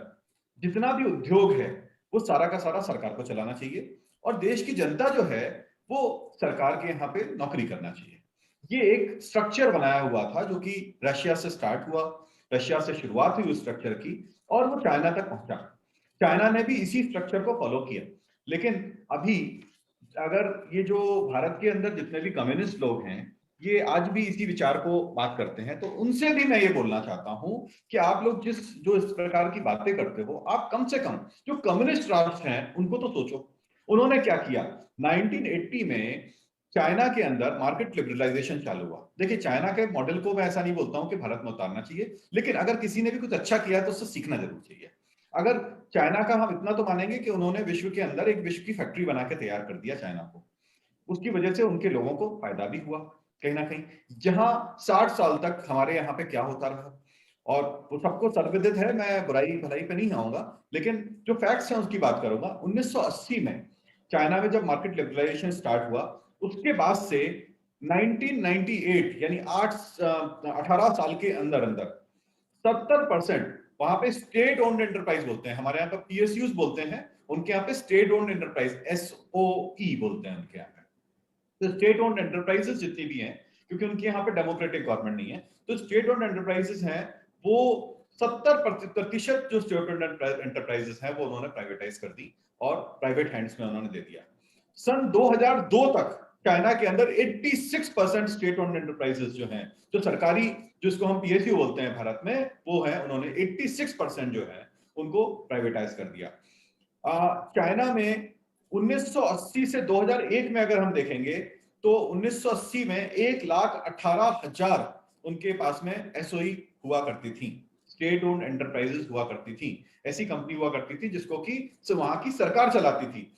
जितना भी उद्योग है वो सारा का सारा सरकार को चलाना चाहिए, और देश की जनता जो है वो सरकार के यहाँ पे नौकरी करना चाहिए। ये एक स्ट्रक्चर बनाया हुआ था जो कि रशिया से स्टार्ट हुआ, रशिया से शुरुआत हुई उस स्ट्रक्चर की, और वो चाइना तक पहुंचा। चाइना ने भी इसी स्ट्रक्चर को फॉलो किया। लेकिन अभी अगर ये जो भारत के अंदर जितने भी कम्युनिस्ट लोग हैं ये आज भी इसी विचार को बात करते हैं, तो उनसे भी मैं ये बोलना चाहता हूं कि आप लोग जो इस प्रकार की बातें करते हो, आप कम से कम जो कम्युनिस्ट राष्ट्र हैं उनको तो सोचो। उन्होंने क्या किया? 1980 में चाइना के अंदर मार्केट लिबरलाइजेशन चालू हुआ। देखिए, चाइना के मॉडल को मैं ऐसा नहीं बोलता हूं कि भारत में उतारना चाहिए, लेकिन अगर किसी ने भी कुछ अच्छा किया तो उससे सीखना जरूर चाहिए। अगर चाइना का हम इतना तो मानेंगे कि उन्होंने विश्व के अंदर एक विश्व की फैक्ट्री बना के तैयार कर दिया चाइना को, उसकी वजह से उनके लोगों को फायदा भी हुआ कहीं ना कहीं। जहां 60 साल तक हमारे यहाँ पे क्या होता रहा और वो सबको सर्वविदित है, मैं बुराई भलाई पे नहीं आऊंगा, लेकिन जो फैक्ट्स हैं उसकी बात करूंगा। 1980 में चाइना में जब मार्केट लिबरलाइजेशन स्टार्ट हुआ, उसके बाद से 1998 यानी 18 साल के अंदर अंदर 70% वहां पे स्टेट ओन्ड एंटरप्राइज बोलते हैं, हमारे यहाँ पे पीएसयूज बोलते हैं, उनके यहाँ पे स्टेट ओन्ड एंटरप्राइज SOE बोलते हैं उनके यहाँ पे। तो स्टेट ओन्ड एंटरप्राइजेस जितनी भी हैं, क्योंकि उनके यहाँ पे डेमोक्रेटिक गवर्नमेंट नहीं है, तो स्टेट ओन्ड एंटरप्राइजेस हैं वो 70% जो स्टेट ओन्ड एंटरप्राइजेस हैं वो उन्होंने प्राइवेटाइज कर दी और प्राइवेट हैंड्स में उन्होंने दे दिया। सन 2002 तक चाइना के अंदर 86% स्टेट ओन्ड एंटरप्राइजेस जो हैं, जो सरकारी, जिसको हम पीएसयू बोलते हैं भारत में, वो है उन्होंने 86% जो है उनको प्राइवेटाइज कर दिया। चाइना में 1980 से 2001 में अगर हम देखेंगे तो 1980 में 1,18,000 उनके पास में SOE हुआ करती थी, स्टेट ओन्ड एंटरप्राइजेस हुआ करती थी, ऐसी कंपनी हुआ करती थी जिसको कि वहां की सरकार चलाती थी।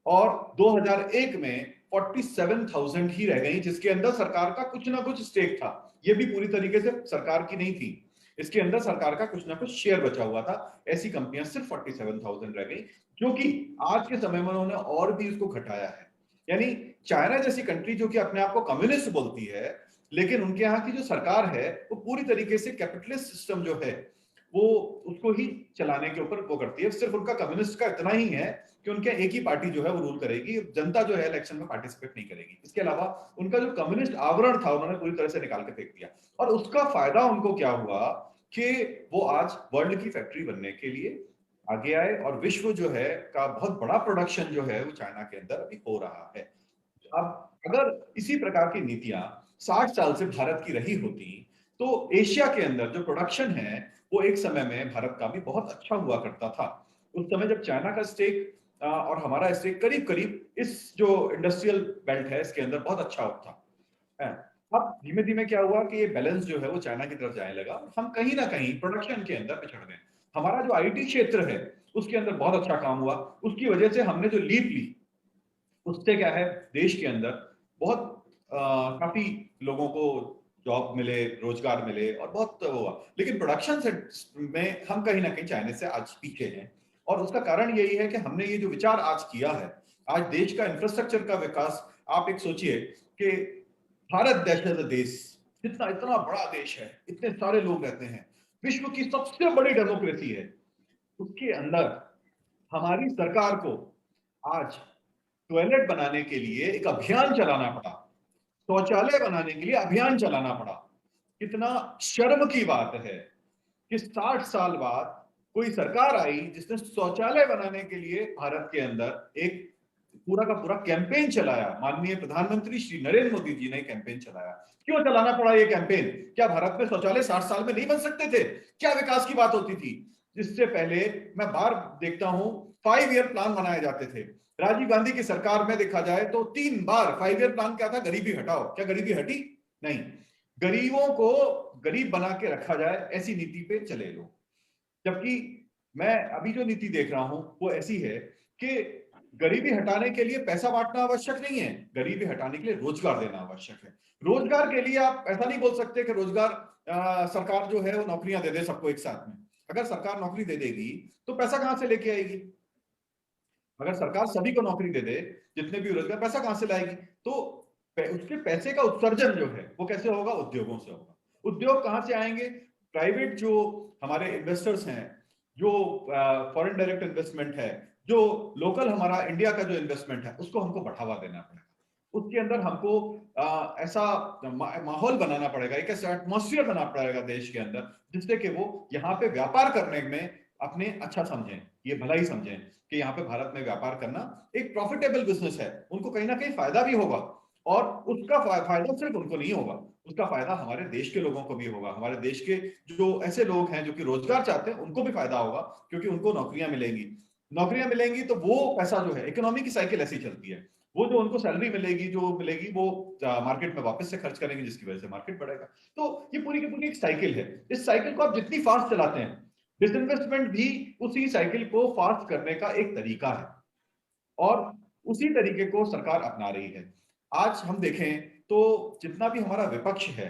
और 2001 में 47,000 ही रह गई जिसके अंदर सरकार का कुछ ना कुछ स्टेक था। ये भी पूरी तरीके से सरकार की नहीं थी, इसके अंदर सरकार का कुछ ना कुछ शेयर बचा हुआ था। ऐसी कंपनियां सिर्फ 47,000 रह गई, जो कि आज के समय में उन्होंने और भी इसको घटाया है। यानी चाइना जैसी कंट्री जो कि अपने आप को कम्युनिस्ट बोलती है, लेकिन उनके यहाँ की जो सरकार है वो पूरी तरीके से कैपिटलिस्ट सिस्टम जो है वो उसको ही चलाने के ऊपर वो करती है। सिर्फ उनका कम्युनिस्ट का इतना ही है कि उनके एक ही पार्टी जो है वो रूल करेगी, जनता जो है इलेक्शन में पार्टिसिपेट नहीं करेगी। इसके अलावा उनका जो कम्युनिस्ट आवरण था उन्होंने पूरी तरह से निकाल के फेंक दिया। और उसका फायदा उनको क्या हुआ कि वो आज वर्ल्ड की फैक्ट्री बनने के लिए आगे आए, और विश्व जो है का बहुत बड़ा प्रोडक्शन जो है वो चाइना के अंदर अभी हो रहा है। अब अगर इसी प्रकार की नीतियां 60 साल से भारत की रही होती तो एशिया के अंदर जो प्रोडक्शन है वो एक समय में भारत का भी बहुत अच्छा हुआ करता था। उस समय जब चाइना का स्टेक और हमारा स्टेक करीब करीब इस जो इंडस्ट्रियल बेल्ट है इसके अंदर बहुत अच्छा था। अब धीमे धीमे क्या हुआ कि ये बैलेंस जो है वो चाइना की तरफ जाने लगा, हम कहीं ना कहीं प्रोडक्शन के अंदर पिछड़ गए। हमारा जो IT क्षेत्र है उसके अंदर बहुत अच्छा काम हुआ, उसकी वजह से हमने जो लीप ली उससे क्या है देश के अंदर बहुत काफी लोगों को जॉब मिले, रोजगार मिले और बहुत हुआ, लेकिन प्रोडक्शन में हम कहीं ना कहीं चाइना से आज पीछे हैं। और उसका कारण यही है कि हमने ये जो विचार आज किया है, आज देश का इंफ्रास्ट्रक्चर का विकास, आप एक सोचिए कि भारत जैसा देश, इतना बड़ा देश है, इतने सारे लोग रहते हैं, विश्व की सबसे बड़ी डेमोक्रेसी है, उसके अंदर हमारी सरकार को आज टॉयलेट बनाने के लिए एक अभियान चलाना पड़ा, शौचालय बनाने के लिए अभियान चलाना पड़ा। कितना शर्म की बात है कि 60 साल बाद कोई सरकार आई जिसने शौचालय बनाने के लिए भारत के अंदर एक पूरा का पूरा कैंपेन चलाया। माननीय प्रधानमंत्री श्री नरेंद्र मोदी जी ने कैंपेन चलाया। क्यों चलाना पड़ा ये कैंपेन? क्या भारत में शौचालय 60 साल में नहीं बन सकते थे? क्या विकास की बात होती थी? जिससे पहले मैं बार देखता हूं 5 ईयर प्लान बनाए जाते थे। राजीव गांधी की सरकार में देखा जाए तो 3 बार 5 ईयर प्लान क्या था? गरीबी हटाओ। क्या गरीबी हटी? नहीं, गरीबों को गरीब बना के रखा जाए, ऐसी नीति पे चले लोग। जबकि मैं अभी जो नीति देख रहा हूं वो ऐसी है कि गरीबी हटाने के लिए पैसा बांटना आवश्यक नहीं है, गरीबी हटाने के लिए रोजगार देना आवश्यक है। रोजगार के लिए आप ऐसा नहीं बोल सकते कि रोजगार सरकार जो है वो नौकरियां दे दे सबको एक साथ में। अगर सरकार नौकरी दे देगी तो पैसा कहां से लेके आएगी? अगर सरकार सभी को नौकरी दे दे, जितने भी रोजगार, पैसा कहां से लाएगी? तो उसके पैसे का उत्सर्जन जो है वो कैसे होगा? उद्योगों से होगा। उद्योग कहां से आएंगे? प्राइवेट जो हमारे इन्वेस्टर्स हैं, जो फॉरेन डायरेक्ट इन्वेस्टमेंट है, जो लोकल हमारा इंडिया का जो इन्वेस्टमेंट है, उसको हमको बढ़ावा देना पड़ेगा। उसके अंदर हमको ऐसा माहौल बनाना पड़ेगा, एक ऐसा एटमॉस्फेयर बनाना पड़ेगा देश के अंदर, जिससे कि वो यहाँ पे व्यापार करने में अपने अच्छा समझें, ये भलाई समझें कि यहाँ पे भारत में व्यापार करना एक प्रॉफिटेबल बिजनेस है। उनको कहीं ना कहीं फायदा भी होगा, और उसका फायदा सिर्फ उनको नहीं होगा, उसका फायदा हमारे देश के लोगों को भी होगा। हमारे देश के जो ऐसे लोग हैं जो कि रोजगार चाहते हैं, उनको भी फायदा होगा, क्योंकि उनको नौकरियां मिलेंगी तो वो पैसा जो है, इकोनॉमी की साइकिल ऐसी चलती है, वो जो उनको सैलरी मिलेगी वो मार्केट में वापस से खर्च करेंगे, जिसकी वजह से मार्केट बढ़ेगा। तो ये पूरी की पूरी एक साइकिल है। इस साइकिल को आप जितनी फास्ट चलाते हैं, डिसइन्वेस्टमेंट भी उसी साइकिल को फास्ट करने का एक तरीका है, और उसी तरीके को सरकार अपना रही है। आज हम देखें तो जितना भी हमारा विपक्ष है,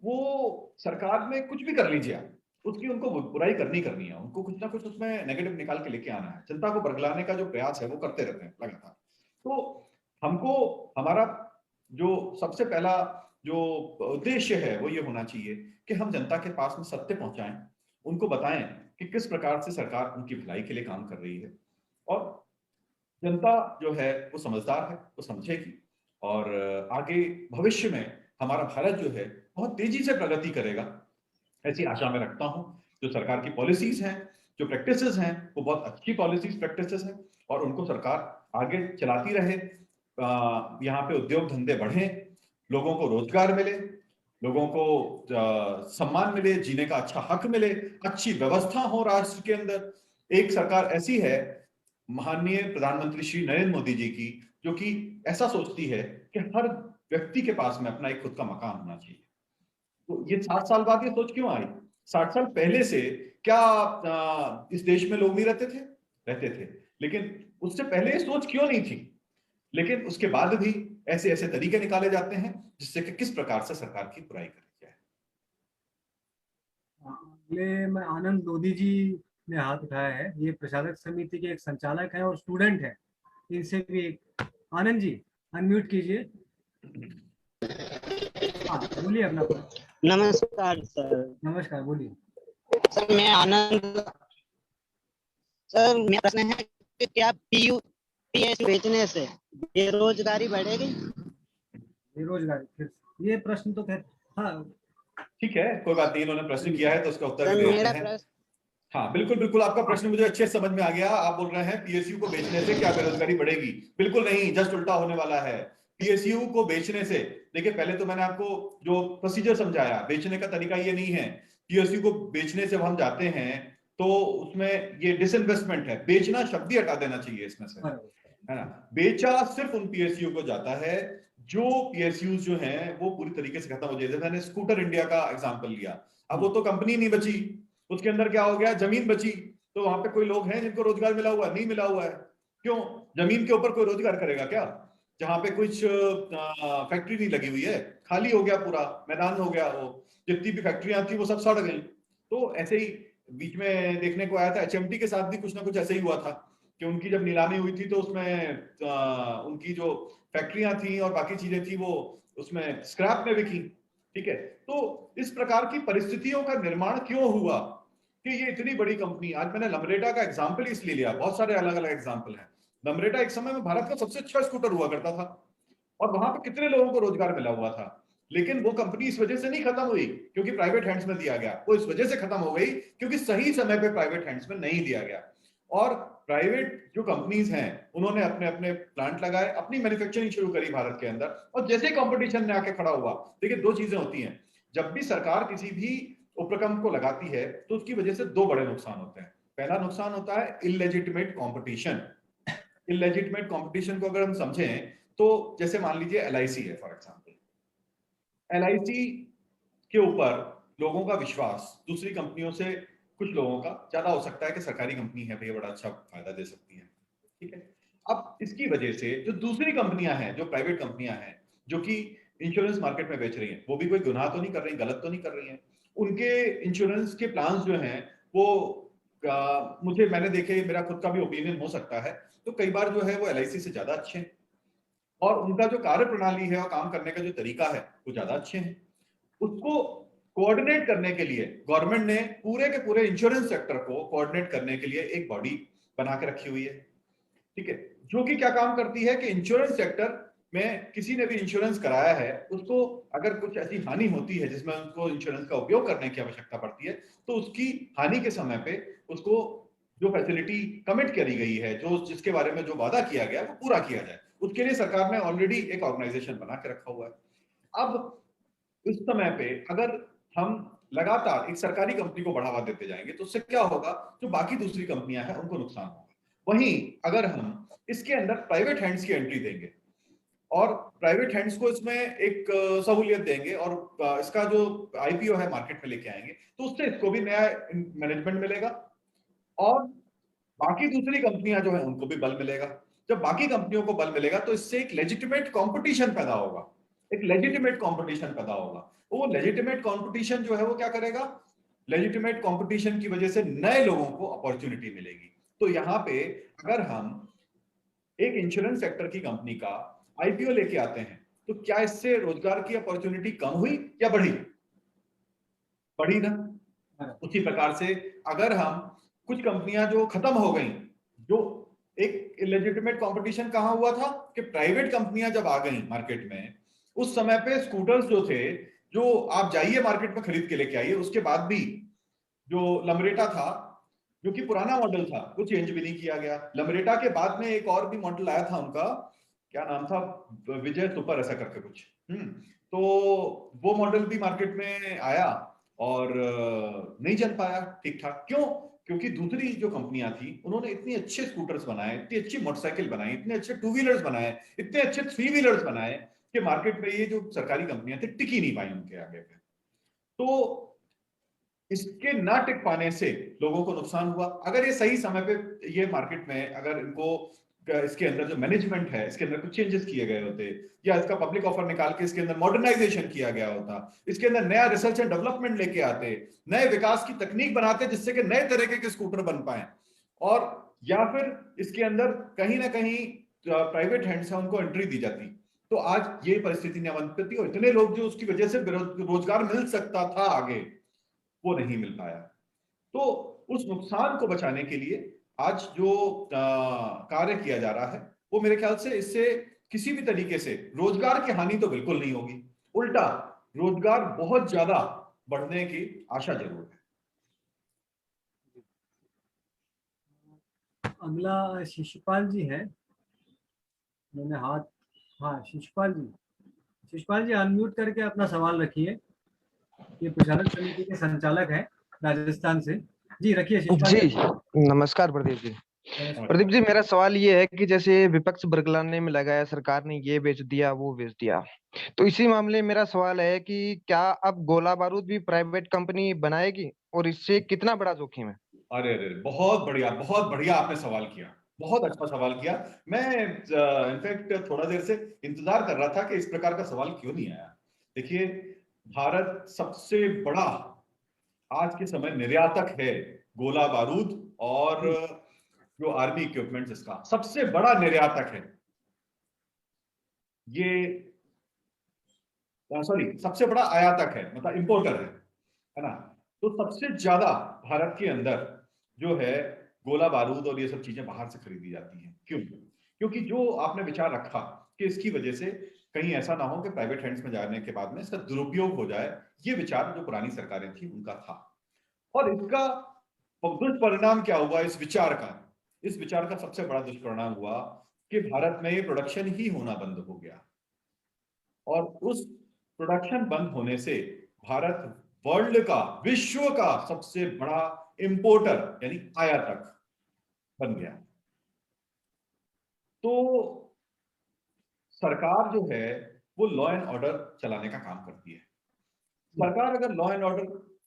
वो सरकार में कुछ भी कर लीजिए आप, उसकी उनको बुराई करनी है, उनको कुछ ना कुछ उसमें नेगेटिव निकाल के लेके आना है, जनता को बरगलाने का जो प्रयास है वो करते रहते हैं लगातार। तो हमको हमारा जो सबसे पहला जो उद्देश्य है वो ये होना चाहिए कि हम जनता के पास में सत्य पहुंचाएं, उनको बताएं कि किस प्रकार से सरकार उनकी भलाई के लिए काम कर रही है, और जनता जो है वो समझदार है, वो समझेगी, और आगे भविष्य में हमारा भारत जो है बहुत तेजी से प्रगति करेगा, ऐसी आशा मैं रखता हूं। जो सरकार की पॉलिसीज हैं, जो प्रैक्टिसेस हैं, वो बहुत अच्छी पॉलिसीज प्रैक्टिसेस हैं, और उनको सरकार आगे चलाती रहे। यहाँ पे उद्योग धंधे बढ़े, लोगों को रोजगार मिले, लोगों को सम्मान मिले, जीने का अच्छा हक मिले, अच्छी व्यवस्था हो राष्ट्र के अंदर। एक सरकार ऐसी है माननीय प्रधानमंत्री श्री नरेंद्र मोदी जी की, जो कि ऐसा सोचती है कि हर व्यक्ति के पास में अपना एक खुद का मकान होना चाहिए। तो ये 60 साल बाद ये सोच क्यों आई? 60 साल पहले से क्या इस देश में लोग नहीं रहते थे, लेकिन उससे पहले ये सोच क्यों नहीं थी? लेकिन उसके बाद भी ऐसे ऐसे तरीके निकाले जाते हैं जिससे कि किस प्रकार से सरकार की बुराई करी जाए। अगले में आनंद लोधी जी ने हाथ उठाया है। ये प्रशासक समिति के एक संचालक हैं और स्टूडेंट हैं। इनसे भी एक, आनंद जी अनम्यूट कीजिए, बोलिए अपना प्रश्न। नमस्कार सर। नमस्कार, बोलिए सर। मैं आनंद सर, मेरा प्रश्न है कि क्या पीएसयू बेचने से बेरोजगारी बढ़ेगी? बेरोजगारी, फिर ये प्रश्न तो खैर, हाँ ठीक है, कोई बात नहीं, इन्होंने प्रश्न किया है तो उसका उत्तर भी देते हैं। हाँ बिल्कुल, आपका प्रश्न मुझे अच्छे से समझ में आ गया। आप बोल रहे हैं पीएसयू को बेचने से क्या बेरोजगारी बढ़ेगी? बिल्कुल नहीं, जस्ट उल्टा होने वाला है। पीएसयू को बेचने से, देखिए पहले तो मैंने आपको जो प्रोसीजर समझाया, बेचने का तरीका ये नहीं है। पीएसयू को बेचने से हम जाते हैं तो उसमें ये डिसइन्वेस्टमेंट है, बेचना शब्द ही हटा देना चाहिए इसमें से, है ना। बेचा सिर्फ उन पीएसयू को जाता है जो पीएसयू जो हैं वो पूरी तरीके से खत्म हो जाए। जैसे मैंने स्कूटर इंडिया का एग्जांपल लिया, अब वो तो कंपनी नहीं बची, उसके अंदर क्या हो गया, जमीन बची, तो वहां पे कोई लोग हैं जिनको रोजगार मिला हुआ है? नहीं मिला हुआ है। क्यों? जमीन के ऊपर कोई रोजगार करेगा क्या? जहाँ पे कुछ फैक्ट्री नहीं लगी हुई है, खाली हो गया, पूरा मैदान हो गया, वो जितनी भी फैक्ट्रियां थी वो सब सड़ गई। तो ऐसे ही बीच में देखने को आया था, एचएमटी के साथ भी कुछ ना कुछ ऐसे ही हुआ था कि उनकी जब नीलामी हुई थी तो उसमें उनकी जो फैक्ट्रियां थी और बाकी चीजें थी वो उसमें स्क्रैप में बिकी। ठीक है, तो इस प्रकार की परिस्थितियों का निर्माण क्यों हुआ कि ये इतनी बड़ी कंपनी, आज मैंने लमरेटा का एग्जाम्पल इसलिए लिया, बहुत सारे अलग अलग एग्जाम्पल हैं। लमरेटा एक समय में भारत का सबसे अच्छा स्कूटर हुआ करता था और वहां पे कितने लोगों को रोजगार मिला हुआ था, लेकिन वो कंपनी इस वजह से नहीं खत्म हुई क्योंकि प्राइवेट हैंड्स में दिया गया, वो इस वजह से खत्म हो गई क्योंकि सही समय पे प्राइवेट हैंड्स में नहीं दिया गया। और प्राइवेट जो कंपनीज हैं उन्होंने अपने अपने प्लांट लगाए, अपनी मैन्युफैक्चरिंग शुरू करी भारत के अंदर, और जैसे कंपटीशन में आके खड़ा हुआ। देखिए, दो चीजें होती हैं, जब भी सरकार किसी भी उपक्रम को लगाती है तो उसकी वजह से दो बड़े नुकसान होते हैं। पहला नुकसान होता है इलेजिटिमेट कॉम्पिटिशन। इलेजिटिमेट कॉम्पिटिशन को अगर हम समझें तो जैसे मान लीजिए एलआईसी है फॉर एग्जांपल, एलआईसी के ऊपर लोगों का विश्वास दूसरी कंपनियों से कुछ लोगों का ज्यादा हो सकता है कि सरकारी कंपनी है भैया, बड़ा अच्छा फायदा दे सकती है। ठीक है, अब इसकी वजह से जो दूसरी कंपनियां हैं, जो प्राइवेट कंपनियां हैं जो कि इंश्योरेंस मार्केट में बेच रही हैं, वो भी कोई गुनाह तो नहीं कर रही, गलत तो नहीं कर रही हैं, उनके इंश्योरेंस के प्लान्स जो हैं वो मुझे, मैंने देखे, मेरा खुद का भी ओपिनियन हो सकता है, तो कई बार जो है वो एलआईसी से ज्यादा अच्छे हैं और उनका जो कार्य प्रणाली है और काम करने का जो तरीका है वो ज्यादा अच्छे हैं। उसको कोऑर्डिनेट करने के लिए गवर्नमेंट ने पूरे के पूरे इंश्योरेंस सेक्टर को कोऑर्डिनेट करने के लिए एक बॉडी बना के रखी हुई है। ठीक है, जो कि क्या काम करती है कि इंश्योरेंस सेक्टर में किसी ने भी इंश्योरेंस कराया है उसको अगर कुछ ऐसी हानि होती है जिसमें उसको इंश्योरेंस का उपयोग करने की आवश्यकता पड़ती है, तो उसकी हानि के समय पे उसको जो फैसिलिटी कमिट करी गई है, जो जिसके बारे में जो वादा किया गया वो पूरा किया जाए, उसके लिए सरकार ने ऑलरेडी एक ऑर्गेनाइजेशन बना के रखा हुआ है। अब इस समय पे अगर हम लगातार एक सरकारी कंपनी को बढ़ावा देते जाएंगे तो उससे क्या होगा, जो बाकी दूसरी कंपनियां हैं उनको नुकसान होगा। वहीं अगर हम इसके अंदर प्राइवेट हैंड्स की एंट्री देंगे और प्राइवेट हैंड्स को इसमें एक सहूलियत देंगे और इसका जो आईपीओ है मार्केट में लेके आएंगे, तो उससे इसको भी नया मैनेजमेंट मिलेगा और बाकी दूसरी कंपनियां जो है उनको भी बल मिलेगा। जब बाकी कंपनियों को बल मिलेगा तो इससे एक लेजिटिमेट कंपटीशन पैदा होगा, एक लेजिटिमेट कंपटीशन पैदा होगा। वो लेजिटिमेट कंपटीशन जो है वो क्या करेगा, लेजिटिमेट कंपटीशन की वजह से नए लोगों को अपॉर्चुनिटी मिलेगी। तो यहाँ पे अगर हम एक इंश्योरेंस सेक्टर की कंपनी का आईपीओ लेके आते हैं तो क्या इससे रोजगार की अपॉर्चुनिटी कम हुई या बढ़ी? बढ़ी ना। उसी प्रकार से अगर हम कुछ कंपनियां जो खत्म हो गई, जो एक इलेजिटिमेट कंपटीशन कहां हुआ था कि प्राइवेट कंपनियां जब आ गई मार्केट में, उस समय पे स्कूटर्स जो थे, जो आप जाइए मार्केट में खरीद के लेके आइए, उसके बाद भी जो लमरेटा था जो कि पुराना मॉडल था वो चेंज भी नहीं किया गया। लमरेटा के बाद में एक और भी मॉडल आया था, उनका क्या नाम था, विजय सुपर ऐसा करके कुछ, तो वो मॉडल भी मार्केट में आया और नहीं चल पाया ठीक ठाक। क्यों? क्योंकि दूसरी जो कंपनियां थी उन्होंने इतनी अच्छे स्कूटर्स बनाए, इतनी अच्छी मोटरसाइकिल बनाई, इतने अच्छे टू व्हीलर्स बनाए, इतने अच्छे थ्री व्हीलर्स बनाए कि मार्केट में ये जो सरकारी कंपनियां थी टिक ही नहीं पाई उनके आगे पे। तो इसके ना टिक पाने से लोगों को नुकसान हुआ। अगर ये सही समय पे ये मार्केट में अगर इनको इसके अंदर जो मैनेजमेंट है इसके अंदर कुछ चेंजेस किए गए होते, या इसका पब्लिक ऑफर निकाल के इसके अंदर मॉडर्नाइजेशन किया गया होता, इसके अंदर नया रिसर्च एंड डेवलपमेंट लेके आते, नए विकास की तकनीक बनाते जिससे कि नए तरीके के स्कूटर बन पाए, और या फिर इसके अंदर कहीं ना कहीं प्राइवेट हैंड्स है उनको एंट्री दी जाती, तो आज ये परिस्थिति न बन पाती और इतने लोग जो उसकी वजह से रोजगार मिल सकता था आगे वो नहीं मिल पाया। तो उस नुकसान को बचाने के लिए आज जो कार्य किया जा रहा है वो मेरे ख्याल से इससे किसी भी तरीके से रोजगार की हानि तो बिल्कुल नहीं होगी, उल्टा रोजगार बहुत ज्यादा बढ़ने की आशा जरूर है। अगला शिशुपाल जी है, मैंने हाथ, हाँ शिशुपाल जी, शिशुपाल जी अनम्यूट करके अपना सवाल रखिए। ये प्रचालक समिति के संचालक हैं राजस्थान से। जी रखिए शिशुपाल जी। नमस्कार प्रदीप जी। प्रदीप जी, मेरा सवाल ये है कि जैसे विपक्ष बरगलाने में लगा है, सरकार ने ये बेच दिया वो बेच दिया, तो इसी मामले में मेरा सवाल है कि क्या अब गोला बारूद भी प्राइवेट कंपनी बनाएगी और इससे कितना बड़ा जोखिम है? अरे अरे, बहुत बढ़िया आपने सवाल किया। बहुत अच्छा सवाल किया। मैं इनफैक्ट थोड़ा देर से इंतजार कर रहा था कि इस प्रकार का सवाल क्यों नहीं आया। देखिए, भारत सबसे बड़ा आज के समय निर्यातक है गोला बारूद और जो आर्मी इक्विपमेंट्स, इसका सबसे बड़ा निर्यातक है ये। सॉरी, सबसे बड़ा आयातक है, मतलब इंपोर्टर है ना। तो सबसे ज्यादा भारत के अंदर जो है गोला बारूद और ये सब चीजें बाहर से खरीदी जाती हैं। क्यों? क्योंकि जो आपने विचार रखा कि इसकी वजह से कहीं ऐसा ना हो कि प्राइवेट हैंड्स में जाने के बाद में इसका दुरुपयोग हो जाए, ये विचार जो पुरानी सरकारें थी उनका था। और इसका दुष्परिणाम क्या हुआ इस विचार का? इस विचार का सबसे बड़ा दुष्परिणाम हुआ कि भारत में ये प्रोडक्शन ही होना बंद हो गया। और उस प्रोडक्शन बंद होने से भारत वर्ल्ड का, विश्व का सबसे बड़ा इंपोर्टर यानी आयातक बन गया। तो सरकार जो है वो लॉ एंड ऑर्डर चलाने का काम करती है। सरकार अगर लॉ एंड ऑर्डर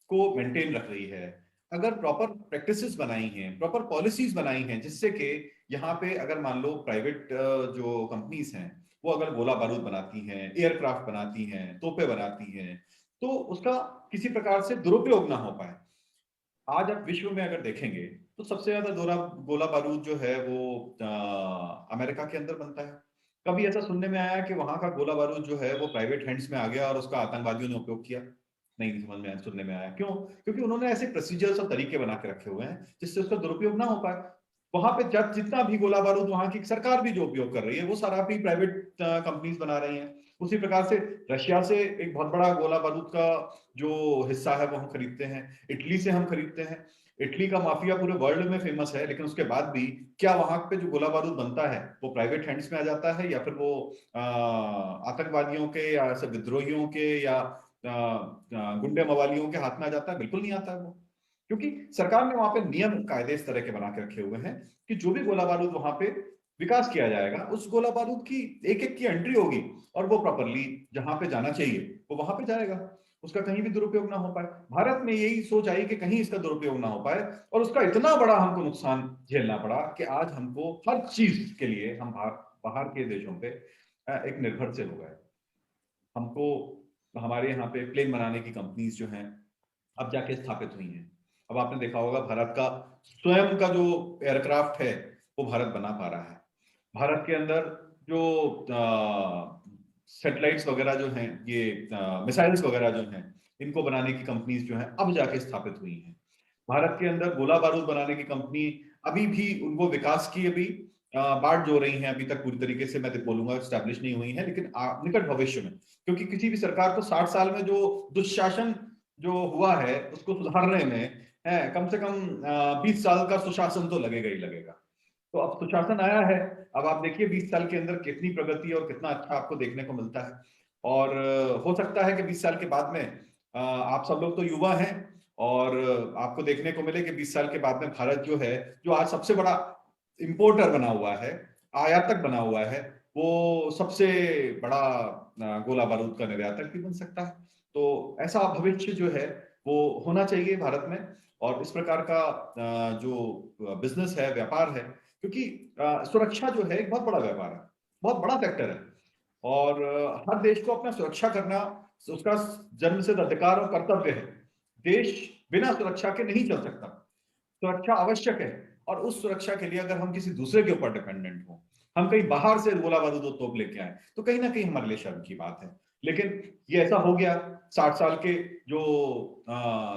को मेंटेन रख रही है, अगर प्रॉपर प्रैक्टिसेस बनाई हैं, प्रॉपर पॉलिसीज बनाई हैं, जिससे कि यहाँ पे अगर मान लो प्राइवेट जो कंपनीज हैं वो अगर गोला बारूद बनाती हैं, एयरक्राफ्ट बनाती हैं, तोपे बनाती हैं, तो उसका किसी प्रकार से दुरुपयोग ना हो पाए। आज आप विश्व में अगर देखेंगे तो सबसे ज्यादा गोला बारूद जो है वो अमेरिका के अंदर बनता है। कभी ऐसा सुनने में आया कि वहां का गोला बारूद जो है वो प्राइवेट हैंड्स में आ गया और उसका आतंकवादियों ने उपयोग किया? नहीं समझ में सुनने में आया। क्यों? क्योंकि उन्होंने ऐसे प्रोसीजर्स और तरीके बना के रखे हुए हैं जिससे उसका दुरुपयोग ना हो पाए। वहां पे जितना भी गोला बारूद वहां की सरकार भी जो उपयोग कर रही है वो सारा भी प्राइवेट कंपनीज बना रही हैं। उसी प्रकार से रशिया से एक बहुत बड़ा गोला बारूद का जो हिस्सा है वो हम खरीदते हैं, इटली से हम खरीदते हैं। इटली का माफिया पूरे वर्ल्ड में फेमस है, लेकिन उसके बाद भी क्या वहां पे जो गोला बारूद बनता है वो प्राइवेट हैंड्स में आ जाता है या फिर वो आतंकवादियों के या विद्रोहियों के या गुंडे मवालियों के हाथ में आ जाता है? बिल्कुल नहीं आता है वो। क्योंकि सरकार ने वहां पे नियम कायदे इस तरह के बना के रखे हुए हैं कि जो भी गोला बारूद वहां पे विकास किया जाएगा उस गोला बारूद की एक एक की एंट्री होगी और वो प्रॉपरली जहां पे जाना चाहिए वो वहां पे जाएगा, उसका कहीं भी दुरुपयोग ना हो पाए। भारत में यही सोच आई कि कहीं इसका दुरुपयोग ना हो पाए और उसका इतना बड़ा हमको नुकसान झेलना पड़ा कि आज हमको हर चीज के लिए हम बाहर के देशों पे एक निर्भर से हो गए। हमको हमारे यहाँ पे प्लेन बनाने की कंपनीज जो हैं अब जाके स्थापित हुई हैं। अब आपने देखा होगा भारत का स्वयं का जो एयरक्राफ्ट है वो भारत बना पा रहा है। भारत के अंदर जो सैटेलाइट्स वगैरह जो हैं, ये मिसाइल्स वगैरह जो हैं, इनको बनाने की कंपनीज जो हैं अब जाके स्थापित हुई हैं। भारत के अंदर गोला बारूद बनाने की कंपनी अभी भी उनको विकास की अभी बाट जो रही हैं, अभी तक पूरी तरीके से मैं बोलूंगा एस्टैब्लिश नहीं हुई है, लेकिन निकट भविष्य में, क्योंकि किसी भी सरकार को 60 साल में जो दुशासन जो हुआ है उसको सुधारने में कम से कम 20 साल का सुशासन तो लगेगा ही लगेगा। तो अब सुशासन आया है, अब आप देखिए 20 साल के अंदर कितनी प्रगति और कितना अच्छा आपको देखने को मिलता है। और हो सकता है कि 20 साल के बाद में आप सब लोग तो युवा हैं और आपको देखने को मिले कि 20 साल के बाद में भारत जो है, जो आज सबसे बड़ा इंपोर्टर बना हुआ है, आयातक बना हुआ है, वो सबसे बड़ा गोला बारूद का निर्यातक भी बन सकता है। तो ऐसा भविष्य जो है वो होना चाहिए भारत में। और इस प्रकार का जो बिजनेस है, व्यापार है, क्योंकि सुरक्षा जो है एक बहुत बड़ा व्यापार है, बहुत बड़ा सेक्टर है और हर देश को अपना सुरक्षा करना उसका जन्मसिद्ध अधिकार और कर्तव्य है। देश बिना सुरक्षा के नहीं चल सकता, सुरक्षा आवश्यक है। और उस सुरक्षा के लिए अगर हम किसी दूसरे के ऊपर डिपेंडेंट हो, हम कहीं बाहर से गोला बारूद और तोप लेके आए, तो कहीं ना कहीं हमारे लिए शर्म की बात है। लेकिन ये ऐसा हो गया 60 साल के जो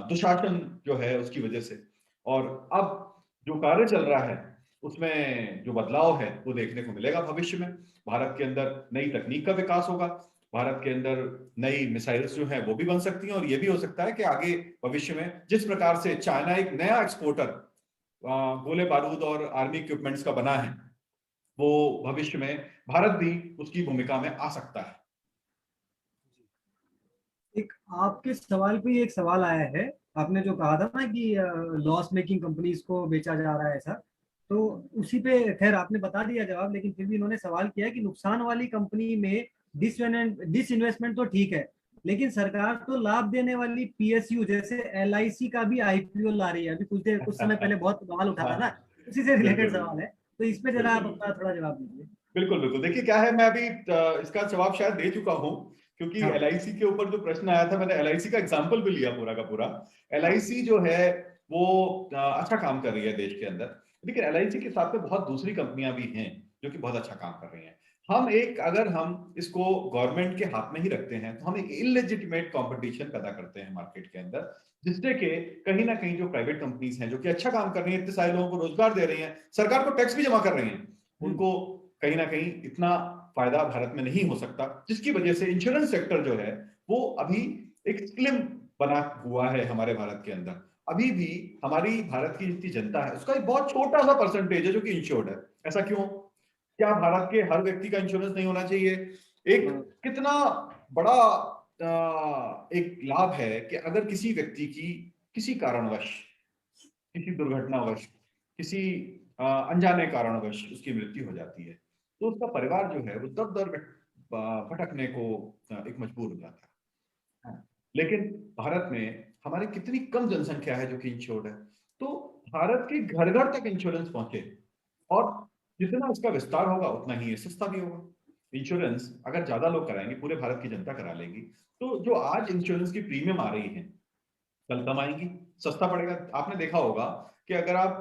दुशासन जो है उसकी वजह से। और अब जो कार्य चल रहा है उसमें जो बदलाव है वो देखने को मिलेगा भविष्य में। भारत के अंदर नई तकनीक का विकास होगा, भारत के अंदर नई मिसाइल्स जो है वो भी बन सकती हैं और ये भी हो सकता है कि आगे भविष्य में जिस प्रकार से चाइना एक नया एक्सपोर्टर गोले बारूद और आर्मी इक्विपमेंट्स का बना है, वो भविष्य में भारत भी उसकी भूमिका में आ सकता है। एक आपके सवाल पे एक सवाल आया है, आपने जो कहा था ना कि लॉस मेकिंग कंपनीज को बेचा जा रहा है ऐसा, तो उसी पे खैर आपने बता दिया जवाब, लेकिन फिर भी इन्होंने सवाल किया कि नुकसान वाली कंपनी में डिसइन्वेस्टमेंट तो ठीक है, लेकिन सरकार तो लाभ देने वाली पीएसयू जैसे एलआईसी का भी आईपीओ ला रही है। अभी कुछ समय पहले बहुत सवाल उठा था ना, उसी से रिलेटेड सवाल है। तो इस पे जरा आप अपना थोड़ा जवाब दीजिए। बिल्कुल बिल्कुल। देखिए क्या है, मैं अभी इसका जवाब शायद दे चुका हूँ, क्योंकि हाँ। एलआईसी के ऊपर जो प्रश्न आया था, मैंने एलआईसी का एग्जांपल भी लिया पूरा का पूरा। एलआईसी जो है वो अच्छा काम कर रही है देश के अंदर, लेकिन एलआईसी के साथ में बहुत दूसरी कंपनियां भी हैं जो कि बहुत अच्छा काम कर रही हैं। अगर हम इसको गवर्नमेंट के हाथ में ही रखते हैं तो हम एक इलेजिटिमेट कंपटीशन पैदा करते हैं मार्केट के अंदर, जिससे कि कहीं ना कहीं जो प्राइवेट कंपनीज हैं जो कि अच्छा काम कर रही हैं, इतने सारे लोगों को रोजगार दे रही हैं, सरकार को टैक्स भी जमा कर रही हैं, उनको कहीं ना कहीं इतना फायदा भारत में नहीं हो सकता, जिसकी वजह से इंश्योरेंस सेक्टर जो है वो अभी एक स्लिम बना हुआ है हमारे भारत के अंदर। अभी भी हमारी भारत की जितनी जनता है उसका एक बहुत छोटा सा परसेंटेज है जो कि इंश्योर्ड है। ऐसा क्यों? क्या भारत के हर व्यक्ति का इंश्योरेंस नहीं होना चाहिए? एक कितना बड़ा एक लाभ है कि अगर किसी व्यक्ति की किसी कारणवश, किसी दुर्घटनावश, किसी अनजाने कारणवश उसकी मृत्यु हो जाती है, तो उसका परिवार जो है वो दर दर भटकने को एक मजबूर हो जाता है। लेकिन भारत में हमारी कितनी कम जनसंख्या है जो कि इंश्योर्ड है, तो भारत के घर घर तक इंश्योरेंस पहुंचे, और जितना उसका विस्तार होगा उतना ही सस्ता भी होगा। इंश्योरेंस अगर ज्यादा लोग कराएंगे, पूरे भारत की जनता करा लेगी, तो जो आज इंश्योरेंस की प्रीमियम आ रही है कल कम आएंगी, सस्ता पड़ेगा। आपने देखा होगा कि अगर आप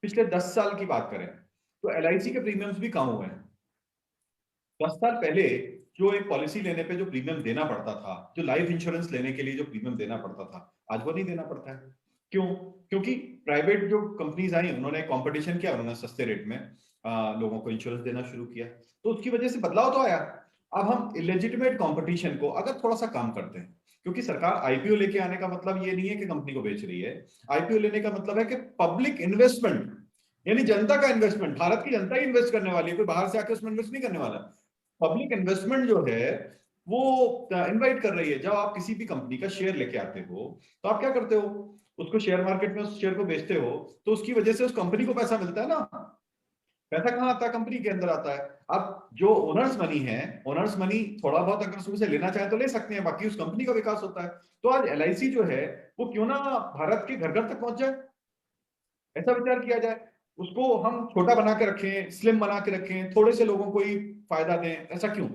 पिछले 10 साल की बात करें तो एलआईसी के प्रीमियम्स भी कम हुए हैं। 10 साल पहले जो एक पॉलिसी लेने पे जो प्रीमियम देना पड़ता था, जो लाइफ इंश्योरेंस लेने के लिए जो प्रीमियम देना पड़ता था, आज वो नहीं देना पड़ता है। क्यों? क्योंकि प्राइवेट जो कंपनीज आई उन्होंने कंपटीशन किया, उन्होंने सस्ते रेट में लोगों को इंश्योरेंस देना शुरू किया, तो उसकी वजह से बदलाव तो आया। अब हम इलेजिटिमेट कंपटीशन को अगर थोड़ा सा कम करते हैं, क्योंकि सरकार आईपीओ लेके आने का मतलब ये नहीं है कि कंपनी को बेच रही है। आईपीओ लेने का मतलब है कि पब्लिक इन्वेस्टमेंट, यानी जनता का इन्वेस्टमेंट, भारत की जनता ही इन्वेस्ट करने वाली है, कोई बाहर से आकर उसमें इन्वेस्ट नहीं करने वाला। पब्लिक इन्वेस्टमेंट जो है वो इनवाइट कर रही है। जब आप किसी भी कंपनी का शेयर लेके आते हो तो आप क्या करते हो? उसको शेयर मार्केट में उस शेयर को बेचते हो, तो उसकी वजह से उस कंपनी को पैसा मिलता है ना। पैसा कहाँ आता है? कंपनी के अंदर आता है। अब जो ओनर्स मनी है, ओनर्स मनी थोड़ा बहुत अगर उसमें से लेना चाहे तो ले सकते हैं, बाकी उस कंपनी का विकास होता है। तो आज एलआईसी जो है वो क्यों ना भारत के घर घर तक पहुंच जाए, ऐसा विचार किया जाए। उसको हम छोटा बना के रखें, स्लिम बना के रखें, थोड़े से लोगों को ही फायदा दें। ऐसा क्यों?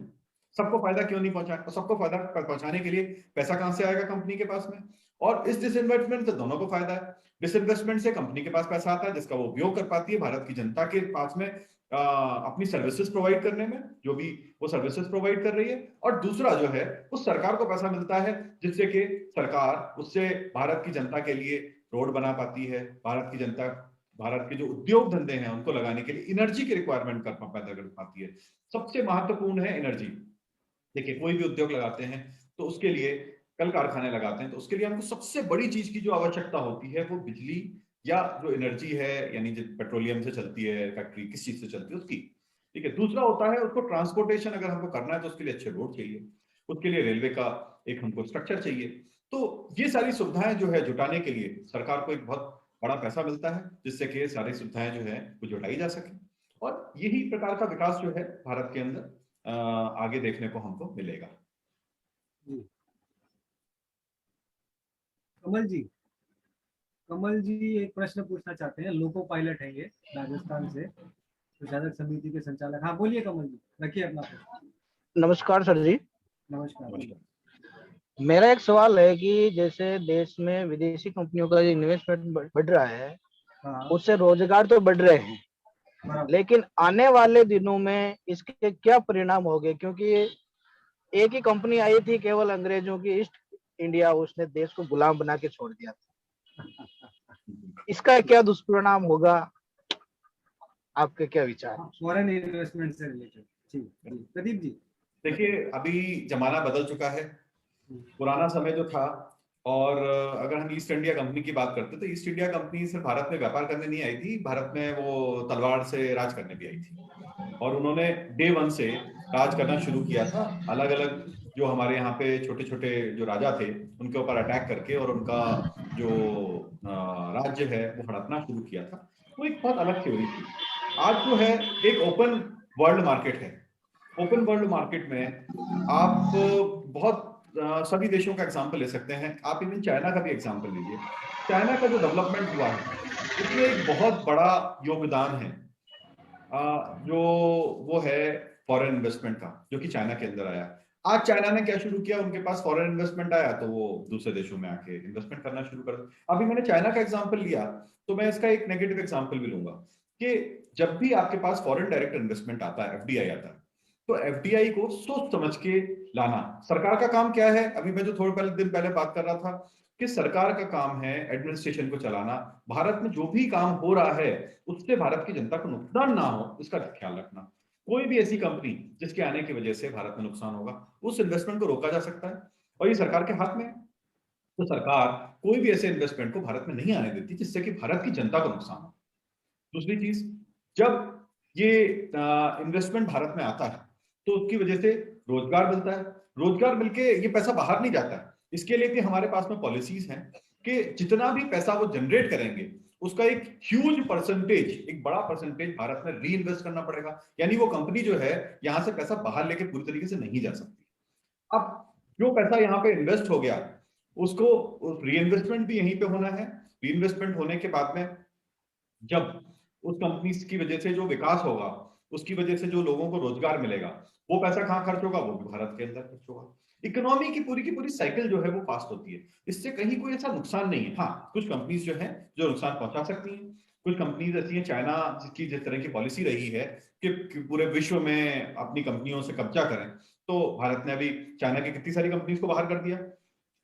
सबको फायदा क्यों नहीं पहुंचाए? और सबको फायदा पहुंचाने के लिए पैसा कहां से आएगा कंपनी के पास में? और इस डिसइन्वेस्टमेंट से दोनों को फायदा है। डिसइन्वेस्टमेंट से कंपनी के पास पैसा आता है जिसका वो उपयोग कर पाती है भारत की जनता के पास में अपनी सर्विसेज प्रोवाइड करने में, जो भी वो सर्विसेज प्रोवाइड कर रही है। और दूसरा जो है उस सरकार को पैसा मिलता है, जिससे कि सरकार उससे भारत की जनता के लिए रोड बना पाती है, भारत की जनता, भारत के जो उद्योग धंधे हैं उनको लगाने के लिए एनर्जी की रिक्वायरमेंट पैदा कर पाती है। सबसे महत्वपूर्ण है एनर्जी। देखिए कोई भी उद्योग लगाते हैं तो उसके लिए, कल कारखाने लगाते हैं तो उसके लिए हमको सबसे बड़ी चीज की जो आवश्यकता होती है वो बिजली या जो एनर्जी है, यानी जो पेट्रोलियम से चलती है फैक्ट्री, किस चीज से चलती है उसकी। ठीक है। दूसरा होता है उसको ट्रांसपोर्टेशन, अगर हमको करना है तो उसके लिए अच्छे रोड चाहिए, उसके लिए रेलवे का एक हमको स्ट्रक्चर चाहिए। तो ये सारी सुविधाएं जो है जुटाने के लिए सरकार को एक बहुत बड़ा पैसा मिलता है, जिससे कि सारी सुविधाएं जो है वो जुटाई जा सके। और यही प्रकार का विकास जो है भारत के अंदर आगे देखने को हमको मिलेगा। कमल जी एक प्रश्न पूछना चाहते हैं। लोको पायलट है ये, राजस्थान से, प्रशासक समिति के संचालक। हाँ बोलिए कमल जी, रखिए अपना प्रश्न। नमस्कार सर जी। नमस्कार। मेरा एक सवाल है कि जैसे देश में विदेशी कंपनियों का इन्वेस्टमेंट बढ़ रहा है, उससे रोजगार तो बढ़ रहे हैं, लेकिन आने वाले दिनों में इसके क्या परिणाम होंगे? क्योंकि एक ही कंपनी आई थी केवल अंग्रेजों की, ईस्ट इंडिया, उसने देश को गुलाम बना के छोड़ दिया था। इसका क्या दुष्परिणाम होगा? आपके क्या विचार? फॉरेन इन्वेस्टमेंट से रिलेटेड। प्रदीप जी। देखिए अभी जमाना बदल चुका है। पुराना समय जो था, और अगर हम ईस्ट इंडिया कंपनी की बात करते तो ईस्ट इंडिया कंपनी सिर्फ भारत में व्यापार करने नहीं आई थी, भारत में वो तलवार से राज करने भी आई थी, और उन्होंने डे 1 से राज करना शुरू किया था। अलग अलग जो हमारे यहाँ पे छोटे छोटे जो राजा थे उनके ऊपर अटैक करके और उनका जो राज्य है वो हड़पना शुरू किया था। वो एक बहुत अलग थ्योरी थी। आज जो है एक ओपन वर्ल्ड मार्केट है। ओपन वर्ल्ड मार्केट में आप बहुत सभी देशों का एग्जाम्पल ले सकते हैं। आप इवन चाइना का भी एग्जाम्पल लीजिए। चाइना का जो डेवलपमेंट हुआ है उसमें एक बहुत बड़ा योगदान है जो वो है फॉरेन इन्वेस्टमेंट का, जो कि चाइना के अंदर आया। आज चाइना ने क्या शुरू किया, उनके पास फॉरेन इन्वेस्टमेंट आया तो वो दूसरे देशों में आके इन्वेस्टमेंट करना शुरू कर दिया। अभी मैंने चाइना का एग्जांपल लिया तो मैं इसका एक नेगेटिव एग्जांपल भी लूंगा कि जब भी आपके पास फॉरेन डायरेक्ट इन्वेस्टमेंट आता है, एफडीआई आता है, तो एफडीआई को सोच समझ के लाना सरकार का काम क्या है। अभी मैं जो थोड़े दिन पहले बात कर रहा था कि सरकार का काम है एडमिनिस्ट्रेशन को चलाना, भारत में जो भी काम हो रहा है उससे भारत की जनता को नुकसान ना हो इसका ख्याल रखना। कोई भी ऐसी कंपनी जिसके आने की वजह से भारत में नुकसान होगा, उस इन्वेस्टमेंट को रोका जा सकता है और ये सरकार के हाथ में है। तो सरकार कोई भी ऐसे इन्वेस्टमेंट को भारत में नहीं आने देती जिससे कि भारत की जनता को नुकसान हो। दूसरी चीज, जब ये इन्वेस्टमेंट भारत में आता है तो उसकी वजह से रोजगार मिलता है, रोजगार मिलके ये पैसा बाहर नहीं जाता है। इसके लिए भी हमारे पास में पॉलिसीज हैं कि जितना भी पैसा वो जनरेट करेंगे उसका एक ह्यूज परसेंटेज, एक बड़ा परसेंटेज भारत में री इन्वेस्ट करना पड़ेगा। यानी वो कंपनी जो है यहां से पैसा बाहर लेके पूरी तरीके से नहीं जा सकती। अब जो पैसा यहाँ पे इन्वेस्ट हो गया उसको री इन्वेस्टमेंट भी यहीं पे होना है। री इन्वेस्टमेंट होने के बाद में जब उस कंपनी की वजह से जो विकास होगा, उसकी वजह से जो लोगों को रोजगार मिलेगा, वो पैसा कहाँ खर्च होगा, वो भी भारत के अंदर खर्च होगा। इकोनॉमी की पूरी साइकिल जो है वो फास्ट होती है, इससे कहीं कोई ऐसा नुकसान नहीं है। हाँ, कुछ कंपनीज जो है जो नुकसान पहुंचा सकती हैं, कुछ कंपनीज ऐसी हैं, चाइना की जिस तरह की पॉलिसी रही है कि पूरे विश्व में अपनी कंपनियों से कब्जा करें, तो भारत ने अभी चाइना की कितनी सारी कंपनीज को बाहर कर दिया।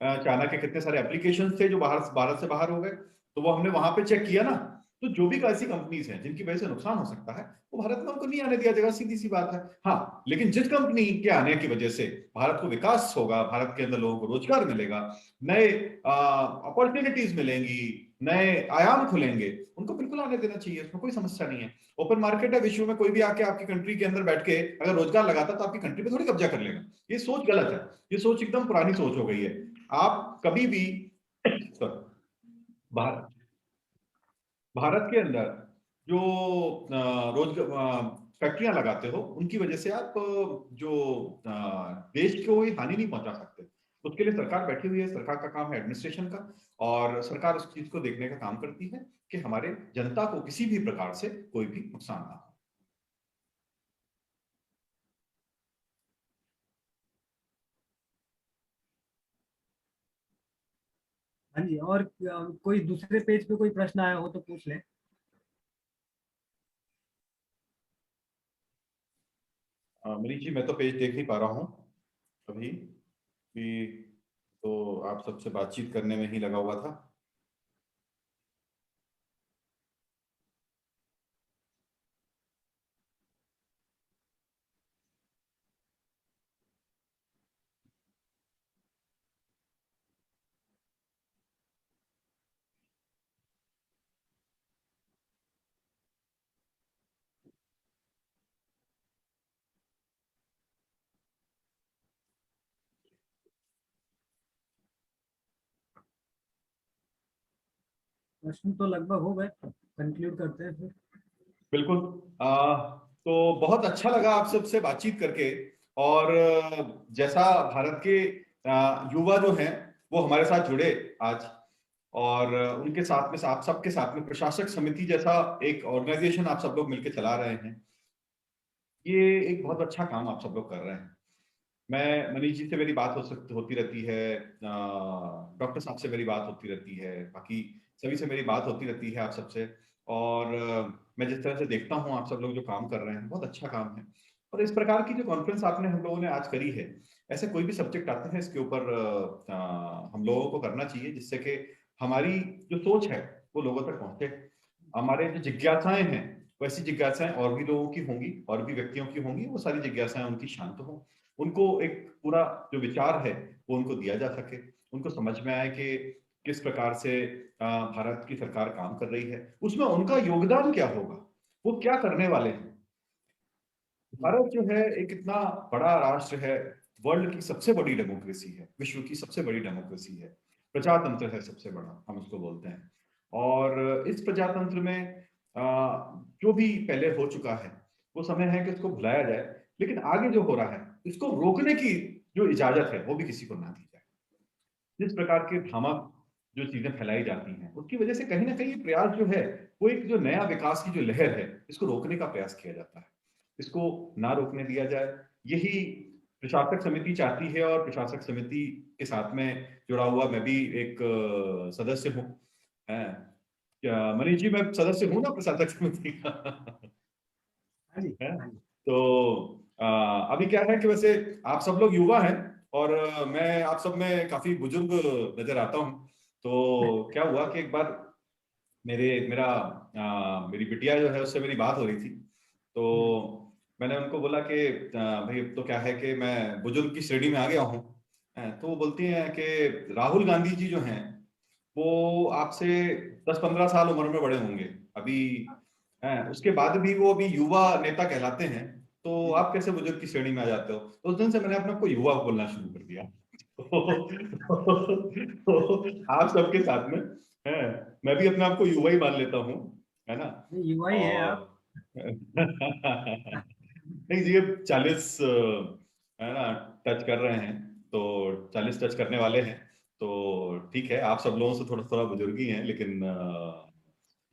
चाइना के कितने सारे एप्लीकेशन थे जो भारत से बाहर हो गए, तो वो हमने वहां पे चेक किया ना। तो जो भी ऐसी कंपनीज हैं जिनकी वजह से नुकसान हो सकता है वो भारत में उनको नहीं आने दिया जाएगा, सीधी सी बात है। हाँ, लेकिन जिस कंपनी के आने की वजह से भारत को विकास होगा, भारत के अंदर लोगों को रोजगार मिलेगा, नए अपॉर्चुनिटीज मिलेंगी, नए आयाम खुलेंगे, उनको बिल्कुल आने देना चाहिए, उसमें कोई समस्या नहीं है। ओपन मार्केट है, विश्व में कोई भी आके आपकी कंट्री के अंदर बैठ के अगर रोजगार लगाता तो आपकी कंट्री पे थोड़ी कब्जा कर लेगा। ये सोच गलत है, ये सोच एकदम पुरानी सोच हो गई है। आप कभी भी भारत के अंदर जो फैक्ट्रियां लगाते हो उनकी वजह से आप जो देश को कोई हानि नहीं पहुंचा सकते। उसके लिए सरकार बैठी हुई है, सरकार का काम है एडमिनिस्ट्रेशन का, और सरकार उस चीज को देखने का काम करती है कि हमारे जनता को किसी भी प्रकार से कोई भी नुकसान ना हो। हाँ जी, और कोई दूसरे पेज पे कोई प्रश्न आया हो तो पूछ ले। मनीष जी, मैं तो पेज देख नहीं पा रहा हूँ अभी भी, तो आप सबसे बातचीत करने में ही लगा हुआ था। प्रश्न तो लगभग हो गए, कंक्लूड करते हैं फिर। बिल्कुल। तो बहुत अच्छा लगा आप सबसे बातचीत करके, और जैसा भारत के युवा जो हैं वो हमारे साथ जुड़े आज, और उनके साथ में आप सबके साथ में प्रशासक समिति जैसा एक ऑर्गेनाइजेशन आप सब लोग मिलकर चला रहे हैं, ये एक बहुत अच्छा काम आप सब लोग कर रहे हैं। मैं मनीष जी से मेरी बात होती रहती है, डॉक्टर साहब से मेरी बात होती रहती है, बाकी सभी से मेरी बात होती रहती है आप सबसे, और मैं जिस तरह से देखता हूँ आप सब लोग जो काम कर रहे हैं बहुत अच्छा काम है। और इस प्रकार की जो कॉन्फ्रेंस आपने हम लोगों ने आज करी है, ऐसे कोई भी सब्जेक्ट आते हैं इसके ऊपर हम लोगों को करना चाहिए, जिससे कि हमारी जो सोच है वो लोगों तक पहुंचे। हमारे जो जिज्ञासाएं हैं वैसी जिज्ञासाएं और भी लोगों की होंगी, और भी व्यक्तियों की होंगी, वो सारी जिज्ञासाएं उनकी शांत हो, उनको एक पूरा जो विचार है वो उनको दिया जा सके, उनको समझ में आए कि किस प्रकार से भारत की सरकार काम कर रही है, उसमें उनका योगदान क्या होगा, वो क्या करने वाले हैं। भारत जो है एक इतना बड़ा राष्ट्र है, वर्ल्ड की सबसे बड़ी डेमोक्रेसी है, विश्व की सबसे बड़ी डेमोक्रेसी है, प्रजातंत्र है सबसे बड़ा हम उसको बोलते हैं। और इस प्रजातंत्र में जो भी पहले हो चुका है वो समय है कि उसको भुलाया जाए, लेकिन आगे जो हो रहा है इसको रोकने की जो इजाजत है वो भी किसी को ना दी जाए। जिस प्रकार के भ्रामक जो चीजें फैलाई जाती हैं, उसकी वजह से कहीं ना कहीं ये प्रयास जो है वो एक जो नया विकास की जो लहर है इसको रोकने का प्रयास किया जाता है। इसको ना रोकने दिया जाए, यही प्रशासक समिति चाहती है, और प्रशासक समिति के साथ में जुड़ा हुआ मैं भी एक सदस्य हूँ। क्या मनीष जी, मैं सदस्य हूँ ना प्रशासक समिति का? है? तो अभी क्या है कि वैसे आप सब लोग युवा हैं और मैं आप सब में काफी बुजुर्ग नजर आता हूँ। तो क्या हुआ कि एक बार मेरी बिटिया जो है उससे मेरी बात हो रही थी, तो मैंने उनको बोला कि भाई अब तो क्या है कि मैं बुजुर्ग की श्रेणी में आ गया हूँ। तो वो बोलती हैं कि राहुल गांधी जी जो हैं वो आपसे 10-15 साल उम्र में बड़े होंगे अभी, उसके बाद भी वो अभी युवा नेता कहलाते हैं, तो आप कैसे बुजुर्ग की श्रेणी में आ जाते हो? तो उस दिन से मैंने अपने को युवा बोलना शुरू कर दिया। तो आप सबके साथ में है, मैं भी अपने आप को युवा ही मान लेता हूँ, है ना? युवा ही है आप। नहीं जी, अब 40 है ना टच कर रहे हैं, तो 40 टच करने वाले हैं, तो ठीक है, आप सब लोगों से थोड़ा थोड़ा बुजुर्ग ही हैं, लेकिन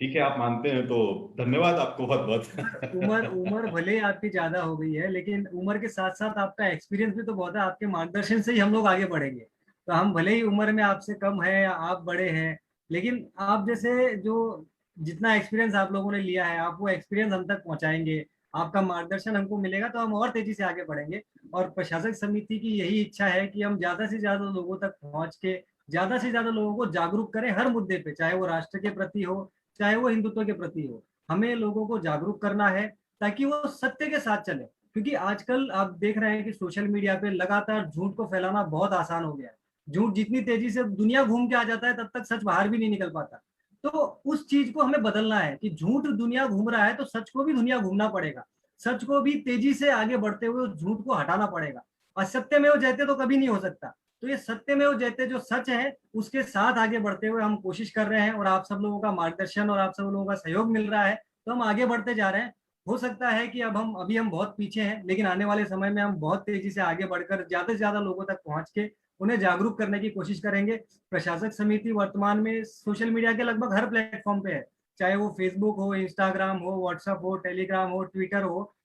ठीक है, आप मानते हैं तो धन्यवाद आपको बहुत बहुत। उम्र भले ही आपकी ज्यादा हो गई है, लेकिन उम्र के साथ साथ आपका एक्सपीरियंस भी तो बहुत है। आपके मार्गदर्शन से ही हम लोग आगे बढ़ेंगे। तो हम भले ही उम्र में आपसे कम है या आप बड़े हैं, लेकिन आप जैसे जो जितना एक्सपीरियंस आप लोगों ने लिया है, आप वो एक्सपीरियंस हम तक पहुंचाएंगे, आपका मार्गदर्शन हमको मिलेगा तो हम और तेजी से आगे बढ़ेंगे। और प्रशासक समिति की यही इच्छा है कि हम ज्यादा से ज्यादा लोगों तक पहुंच के ज्यादा से ज्यादा लोगों को जागरूक करें हर मुद्दे पे, चाहे वो राष्ट्र के प्रति हो, चाहे वो हिंदुत्व के प्रति हो। हमें लोगों को जागरूक करना है ताकि वो सत्य के साथ चले, क्योंकि आजकल आप देख रहे हैं कि सोशल मीडिया पे लगातार झूठ को फैलाना बहुत आसान हो गया है। झूठ जितनी तेजी से दुनिया घूम के आ जाता है, तब तक सच बाहर भी नहीं निकल पाता। तो उस चीज को हमें बदलना है कि झूठ दुनिया घूम रहा है तो सच को भी दुनिया घूमना पड़ेगा। सच को भी तेजी से आगे बढ़ते हुए उस झूठ को हटाना पड़ेगा। असत्य में वो जयते तो कभी नहीं हो सकता। तो ये सत्य में वो जयते जो सच है उसके साथ आगे बढ़ते हुए हम कोशिश कर रहे हैं, और आप सब लोगों का मार्गदर्शन और आप सब लोगों का सहयोग मिल रहा है, तो हम आगे बढ़ते जा रहे हैं। हो सकता है कि अभी हम बहुत पीछे हैं, लेकिन आने वाले समय में हम बहुत तेजी से आगे बढ़कर ज्यादा से ज्यादा लोगों तक पहुंच के उन्हें जागरूक करने की कोशिश करेंगे। प्रशासक समिति वर्तमान में सोशल मीडिया के लगभग हर प्लेटफॉर्म पे है, चाहे वो फेसबुक हो, इंस्टाग्राम हो, व्हाट्सएप हो, टेलीग्राम हो, ट्विटर हो,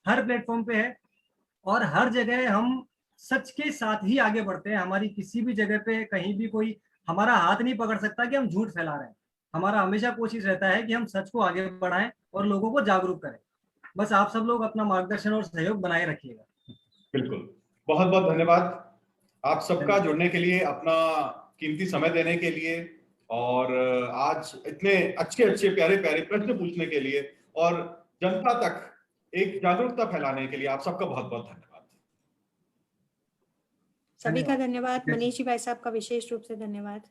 हर प्लेटफॉर्म पे है। और हर जगह हम सच के साथ ही आगे बढ़ते हैं। हमारी किसी भी जगह पे कहीं भी कोई हमारा हाथ नहीं पकड़ सकता कि हम झूठ फैला रहे हैं। हमारा हमेशा कोशिश रहता है कि हम सच को आगे बढ़ाएं और लोगों को जागरूक करें। बस आप सब लोग अपना मार्गदर्शन और सहयोग बनाए रखिएगा। बिल्कुल, बहुत बहुत धन्यवाद आप सबका जुड़ने के लिए, अपना कीमती समय देने के लिए, और आज इतने अच्छे अच्छे प्यारे प्यारे प्रश्न पूछने के लिए, और जनता तक एक जागरूकता फैलाने के लिए आप सबका बहुत बहुत धन्यवाद। सभी का धन्यवाद। मनीष जी भाई साहब का विशेष रूप से धन्यवाद।